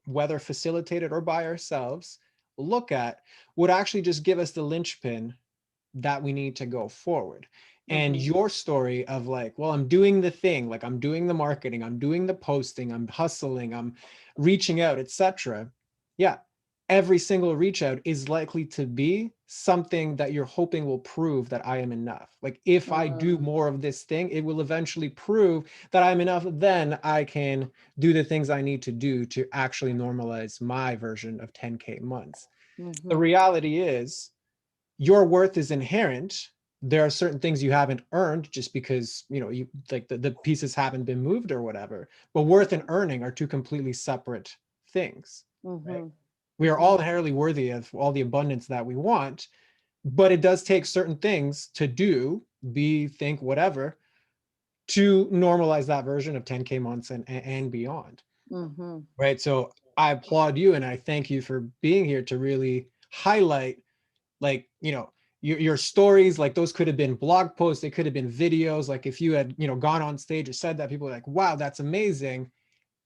whether facilitated or by ourselves, look at would actually just give us the linchpin that we need to go forward. And Mm-hmm. your story of like, well, I'm doing the thing, like I'm doing the marketing, I'm doing the posting, I'm hustling, I'm reaching out, etc. Yeah, every single reach out is likely to be something that you're hoping will prove that I am enough. Like if I do Mm-hmm. more of this thing, it will eventually prove that I'm enough. Then I can do the things I need to do to actually normalize my version of 10K months. The Mm-hmm. reality is your worth is inherent. There are certain things you haven't earned just because you like the pieces haven't been moved or whatever, but worth and earning are two completely separate things, right? Mm-hmm. We are Mm-hmm. all inherently worthy of all the abundance that we want, but it does take certain things to do, be, think, whatever, to normalize that version of 10K months and beyond, Mm-hmm. right? So I applaud you and I thank you for being here to really highlight, like, your stories. Like those could have been blog posts, they could have been videos. Like if you had gone on stage or said that, people are like, wow, that's amazing.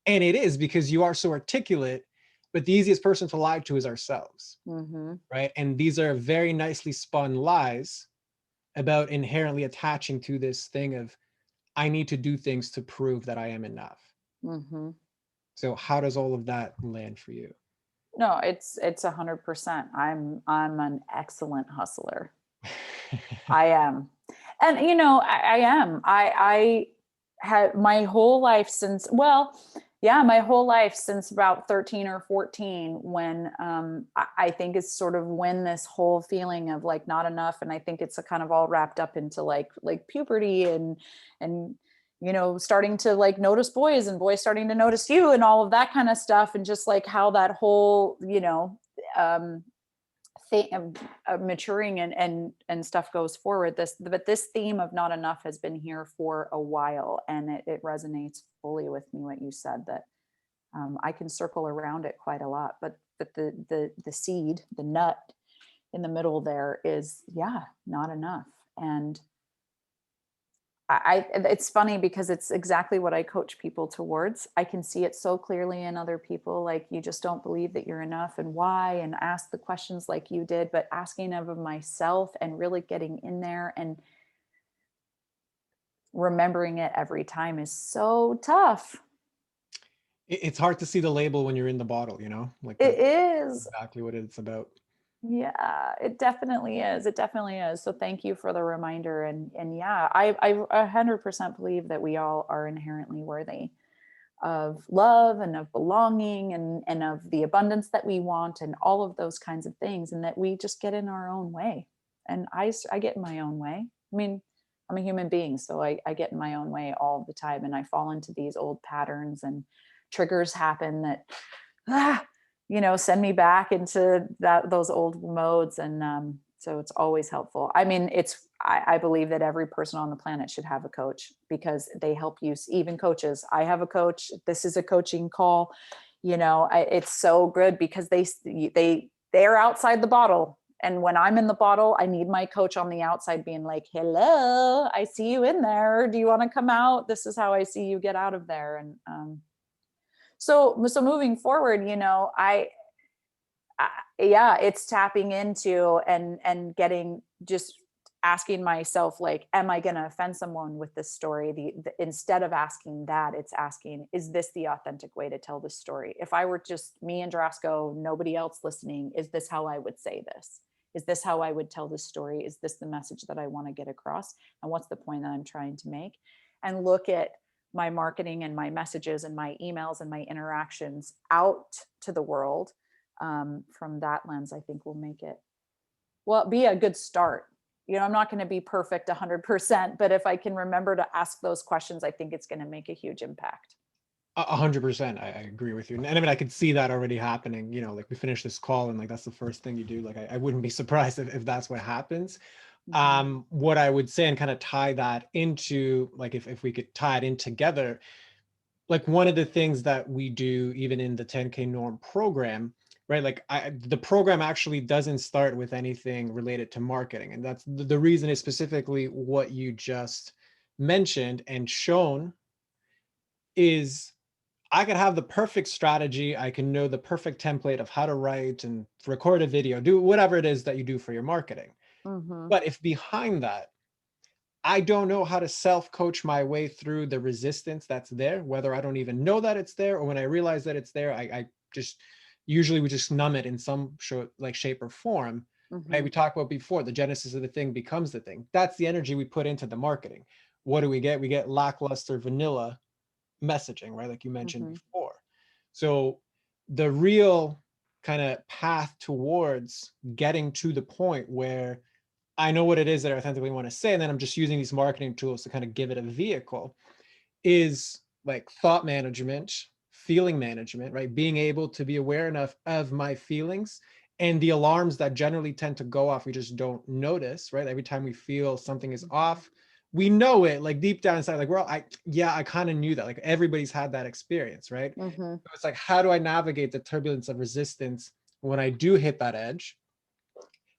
And it is, because you are so articulate. But the easiest person to lie to is ourselves, Mm-hmm. right? And these are very nicely spun lies about inherently attaching to this thing of, I need to do things to prove that I am enough. Mm-hmm. So how does all of that land for you? No, it's 100%. I'm an excellent hustler. I am. And I am. I had my whole life since, well, yeah, my whole life since about 13 or 14, when I think it's sort of when this whole feeling of like not enough. And I think it's a kind of all wrapped up into like puberty and starting to like notice boys and boys starting to notice you and all of that kind of stuff. And just like how that whole, um, maturing and stuff goes forward. This theme of not enough has been here for a while, and it resonates fully with me what you said, that I can circle around it quite a lot, but the seed, the nut in the middle there is, yeah, not enough. And it's funny because it's exactly what I coach people towards. I can see it so clearly in other people. Like, you just don't believe that you're enough, and why, and ask the questions like you did, but asking of myself and really getting in there and remembering it every time is so tough. It's hard to see the label when you're in the bottle, like It that's is. exactly what it's about. Yeah, it definitely is. It definitely is. So thank you for the reminder. And yeah, I 100% believe that we all are inherently worthy of love and of belonging and of the abundance that we want and all of those kinds of things, and that we just get in our own way. And I get in my own way. I mean, I'm a human being, so I get in my own way all the time, and I fall into these old patterns, and triggers happen that ah, send me back into those old modes. And so it's always helpful. I mean, I believe that every person on the planet should have a coach, because they help you. Even coaches, I have a coach. This is a coaching call. It's so good because they're outside the bottle. And when I'm in the bottle, I need my coach on the outside being like, hello, I see you in there. Do you want to come out? This is how I see you get out of there. And so moving forward, I yeah, it's tapping into and getting, just asking myself, like, am I going to offend someone with this story? Instead of asking that, it's asking, is this the authentic way to tell this story? If I were just me and Drasco, nobody else listening, is this how I would say this? Is this how I would tell this story? Is this the message that I want to get across? And what's the point that I'm trying to make? And look at my marketing and my messages and my emails and my interactions out to the world, from that lens. I think will make it, well, be a good start. I'm not going to be perfect 100%, but if I can remember to ask those questions, I think it's going to make a huge impact. 100%. I agree with you. And I mean, I could see that already happening, like we finish this call and like, that's the first thing you do. Like, I wouldn't be surprised if that's what happens. Mm-hmm. What I would say, and kind of tie that into, like, if we could tie it in together, like one of the things that we do even in the 10K norm program, right? Like the program actually doesn't start with anything related to marketing. And that's the reason is specifically what you just mentioned and shown is, I could have the perfect strategy. I can know the perfect template of how to write and record a video, do whatever it is that you do for your marketing. Mm-hmm. But if behind that, I don't know how to self-coach my way through the resistance that's there, whether I don't even know that it's there, or when I realize that it's there, I just usually we just numb it in some shape or form. Right? Mm-hmm. We talked about before, the genesis of the thing becomes the thing. That's the energy we put into the marketing. What do we get? We get lackluster vanilla messaging, right? Like you mentioned Mm-hmm. before. So the real kind of path towards getting to the point where I know what it is that I authentically want to say, and then I'm just using these marketing tools to kind of give it a vehicle, is like thought management, feeling management, right? Being able to be aware enough of my feelings and the alarms that generally tend to go off, we just don't notice, right? Every time we feel something is off, we know it like deep down inside, like, well, I kind of knew that. Like everybody's had that experience, right? Mm-hmm. So it's like, how do I navigate the turbulence of resistance when I do hit that edge?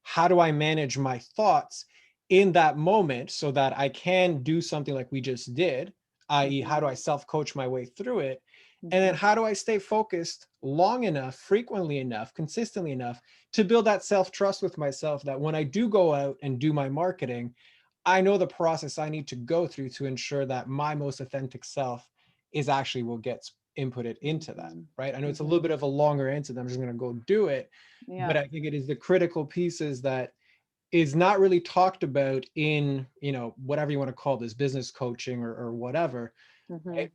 How do I manage my thoughts in that moment so that I can do something like we just did, i.e., Mm-hmm. how do I self coach my way through it? And then Mm-hmm. how do I stay focused long enough, frequently enough, consistently enough to build that self trust with myself that when I do go out and do my marketing, I know the process I need to go through to ensure that my most authentic self is actually what gets inputted into that, Mm-hmm. right? I know it's a Mm-hmm. little bit of a longer answer. I'm just going to go do it, Yeah, but I think it is the critical pieces that is not really talked about in, whatever you want to call this, business coaching or whatever, mm-hmm. right?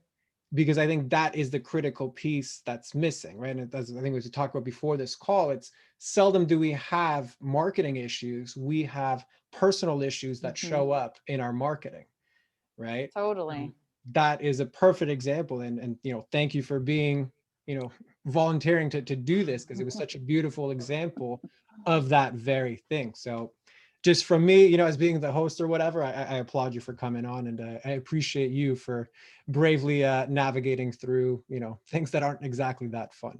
Because I think that is the critical piece that's missing, right? And that's, I think, as we talked about before this call, it's seldom do we have marketing issues. We have personal issues that Mm-hmm. show up in our marketing, right? Totally. That is a perfect example. And thank you for being, you know, volunteering to do this, because it was such a beautiful example of that very thing. So just from me, as being the host or whatever, I applaud you for coming on, and I appreciate you for bravely navigating through, things that aren't exactly that fun.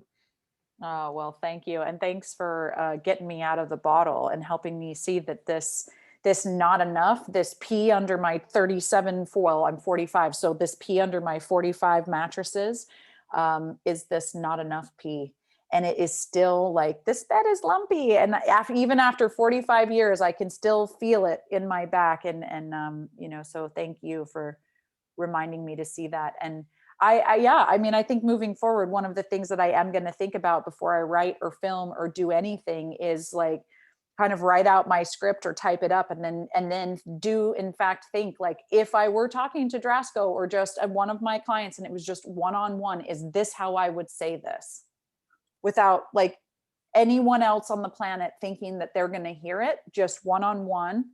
Oh, well, thank you. And thanks for getting me out of the bottle and helping me see that this not enough, this pee under my 37, well, I'm 45. So this pee under my 45 mattresses is this not enough pee. And it is still like, this bed is lumpy. And even after 45 years, I can still feel it in my back. And so thank you for reminding me to see that. And yeah, I mean, I think moving forward, one of the things that I am going to think about before I write or film or do anything is like kind of write out my script or type it up, and then do in fact think like, if I were talking to Drasco or just one of my clients and it was just one-on-one, is this how I would say this without like anyone else on the planet thinking that they're going to hear it, just one-on-one,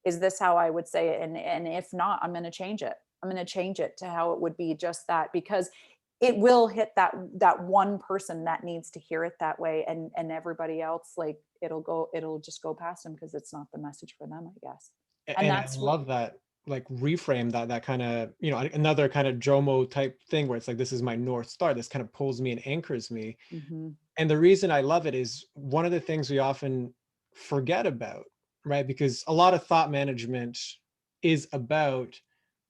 is this how I would say it? And if not, I'm going to change it. I'm going to change it to how it would be just that, because it will hit that one person that needs to hear it that way, and everybody else, like, it'll just go past them because it's not the message for them, I guess. And And I that's what. love that, like, reframe, that kind of, another kind of jomo type thing where it's like, this is my North Star. This kind of pulls me and anchors me. Mm-hmm. And the reason I love it is one of the things we often forget about, right? Because a lot of thought management is about,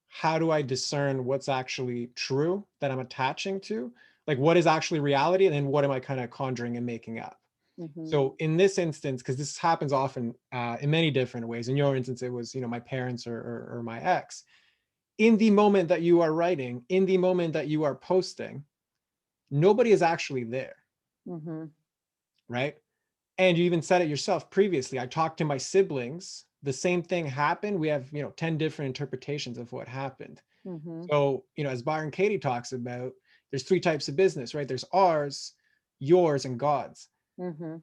how do I discern what's actually true that I'm attaching to? Like, what is actually reality? And then what am I kind of conjuring and making up? Mm-hmm. So in this instance, because this happens often in many different ways, in your instance, it was, my parents or my ex. In the moment that you are writing, in the moment that you are posting, nobody is actually there, Mm-hmm. right? And you even said it yourself previously. I talked to my siblings. The same thing happened. We have, 10 different interpretations of what happened. Mm-hmm. So, as Byron Katie talks about, there's three types of business, right? There's ours, yours, and God's. Mm-hmm.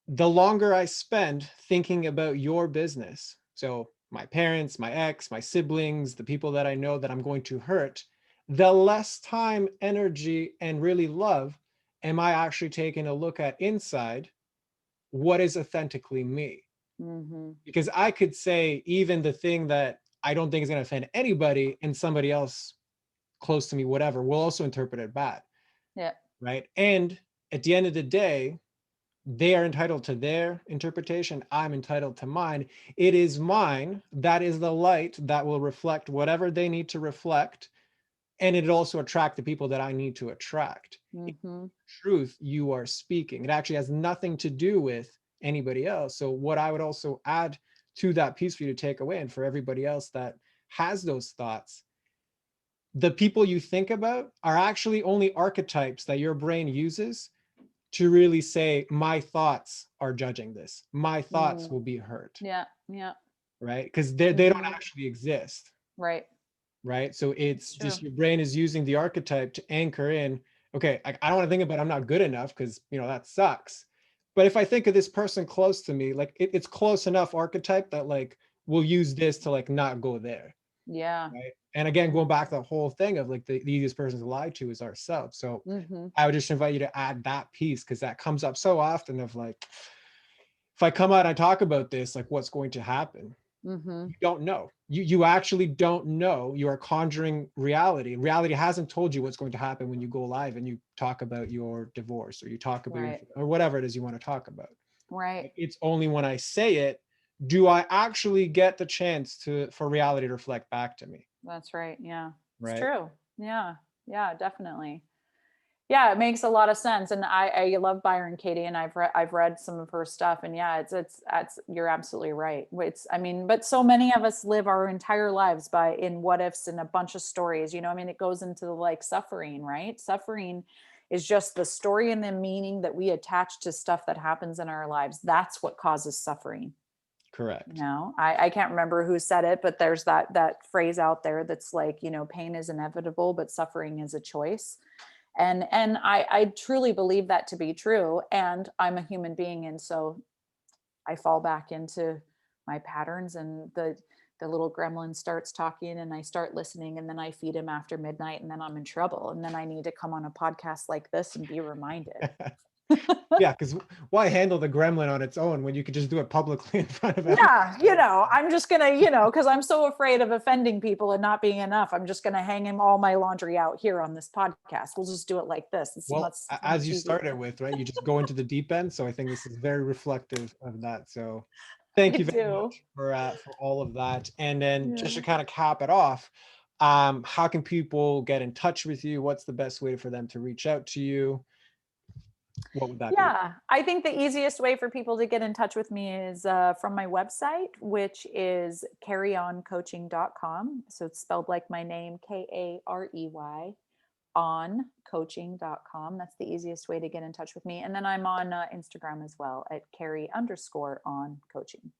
The longer I spend thinking about your business, so my parents, my ex, my siblings, the people that I know that I'm going to hurt, the less time, energy, and really love am I actually taking a look at inside what is authentically me. Mm-hmm. Because I could say even the thing that I don't think is going to offend anybody, and somebody else close to me, whatever, will also interpret it bad, Yeah. right? And at the end of the day, they are entitled to their interpretation. I'm entitled to mine. It is mine that is the light that will reflect whatever they need to reflect and it also attract the people that I need to attract. In Mm-hmm. truth, you are speaking. It actually has nothing to do with anybody else. So what I would also add to that piece for you to take away, and for everybody else that has those thoughts, the people you think about are actually only archetypes that your brain uses to really say, my thoughts are judging this. My thoughts Mm. will be heard, Yeah. Yeah. right? Because they don't Mm-hmm. actually exist, Right. right? So It's it's true. just your brain is using the archetype to anchor in, okay, I don't want to think about I'm not good enough because, that sucks. But if I think of this person close to me, like it's close enough archetype that like we'll use this to like not go there. Yeah. Right. And again, going back to the whole thing of like the easiest person to lie to is ourselves. So Mm-hmm. I would just invite you to add that piece, because that comes up so often of like, if I come out and I talk about this, like what's going to happen? Mm-hmm. You don't know. You actually don't know. You are conjuring reality. Reality hasn't told you what's going to happen when you go live and you talk about your divorce, or you talk about your, Right. or whatever it is you want to talk about. Right. It's only when I say it do I actually get the chance for reality to reflect back to me. That's right. Yeah. It's Right. true. Yeah. Yeah, definitely. Yeah, it makes a lot of sense. And I love Byron Katie, and I've read some of her stuff. And yeah, it's you're absolutely right. I mean, but so many of us live our entire lives in what ifs and a bunch of stories. I mean, it goes into like suffering, right? Suffering is just the story and the meaning that we attach to stuff that happens in our lives. That's what causes suffering. Correct. I can't remember who said it, but there's that phrase out there that's like, pain is inevitable, but suffering is a choice. And I truly believe that to be true. And I'm a human being, and so I fall back into my patterns, and the little gremlin starts talking, and I start listening, and then I feed him after midnight, and then I'm in trouble, and then I need to come on a podcast like this and be reminded. Yeah, because why handle the gremlin on its own when you could just do it publicly in front of everyone? Yeah, I'm just gonna, because I'm so afraid of offending people and not being enough. I'm just gonna hang him all my laundry out here on this podcast. We'll just do it like this. It's Well, so as much you easier. started with, right, you just go into the deep end. So I think this is very reflective of that. So I thank you very do. much for all of that. And then just Yeah. to kind of cap it off, how can people get in touch with you? What's the best way for them to reach out to you? What would that be? Yeah, I think the easiest way for people to get in touch with me is from my website, which is careyoncoaching.com. So it's spelled like my name, Karey, on coaching.com. That's the easiest way to get in touch with me. And then I'm on Instagram as well at Karey_on coaching.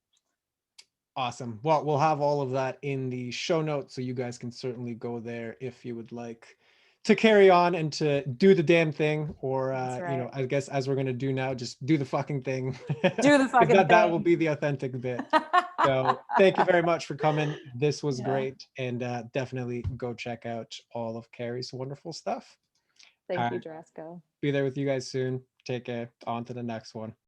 Awesome. Well, we'll have all of that in the show notes, so you guys can certainly go there if you would like to carry on and to do the damn thing, or That's right. I guess as we're gonna do now, just do the fucking thing, Do the because fucking that will thing. be the authentic bit. So thank you very much for coming. This was Yeah. great, and definitely go check out all of Carey's wonderful stuff. All Thank you, right, Drasco. be there with you guys soon. Take care. On to the next one.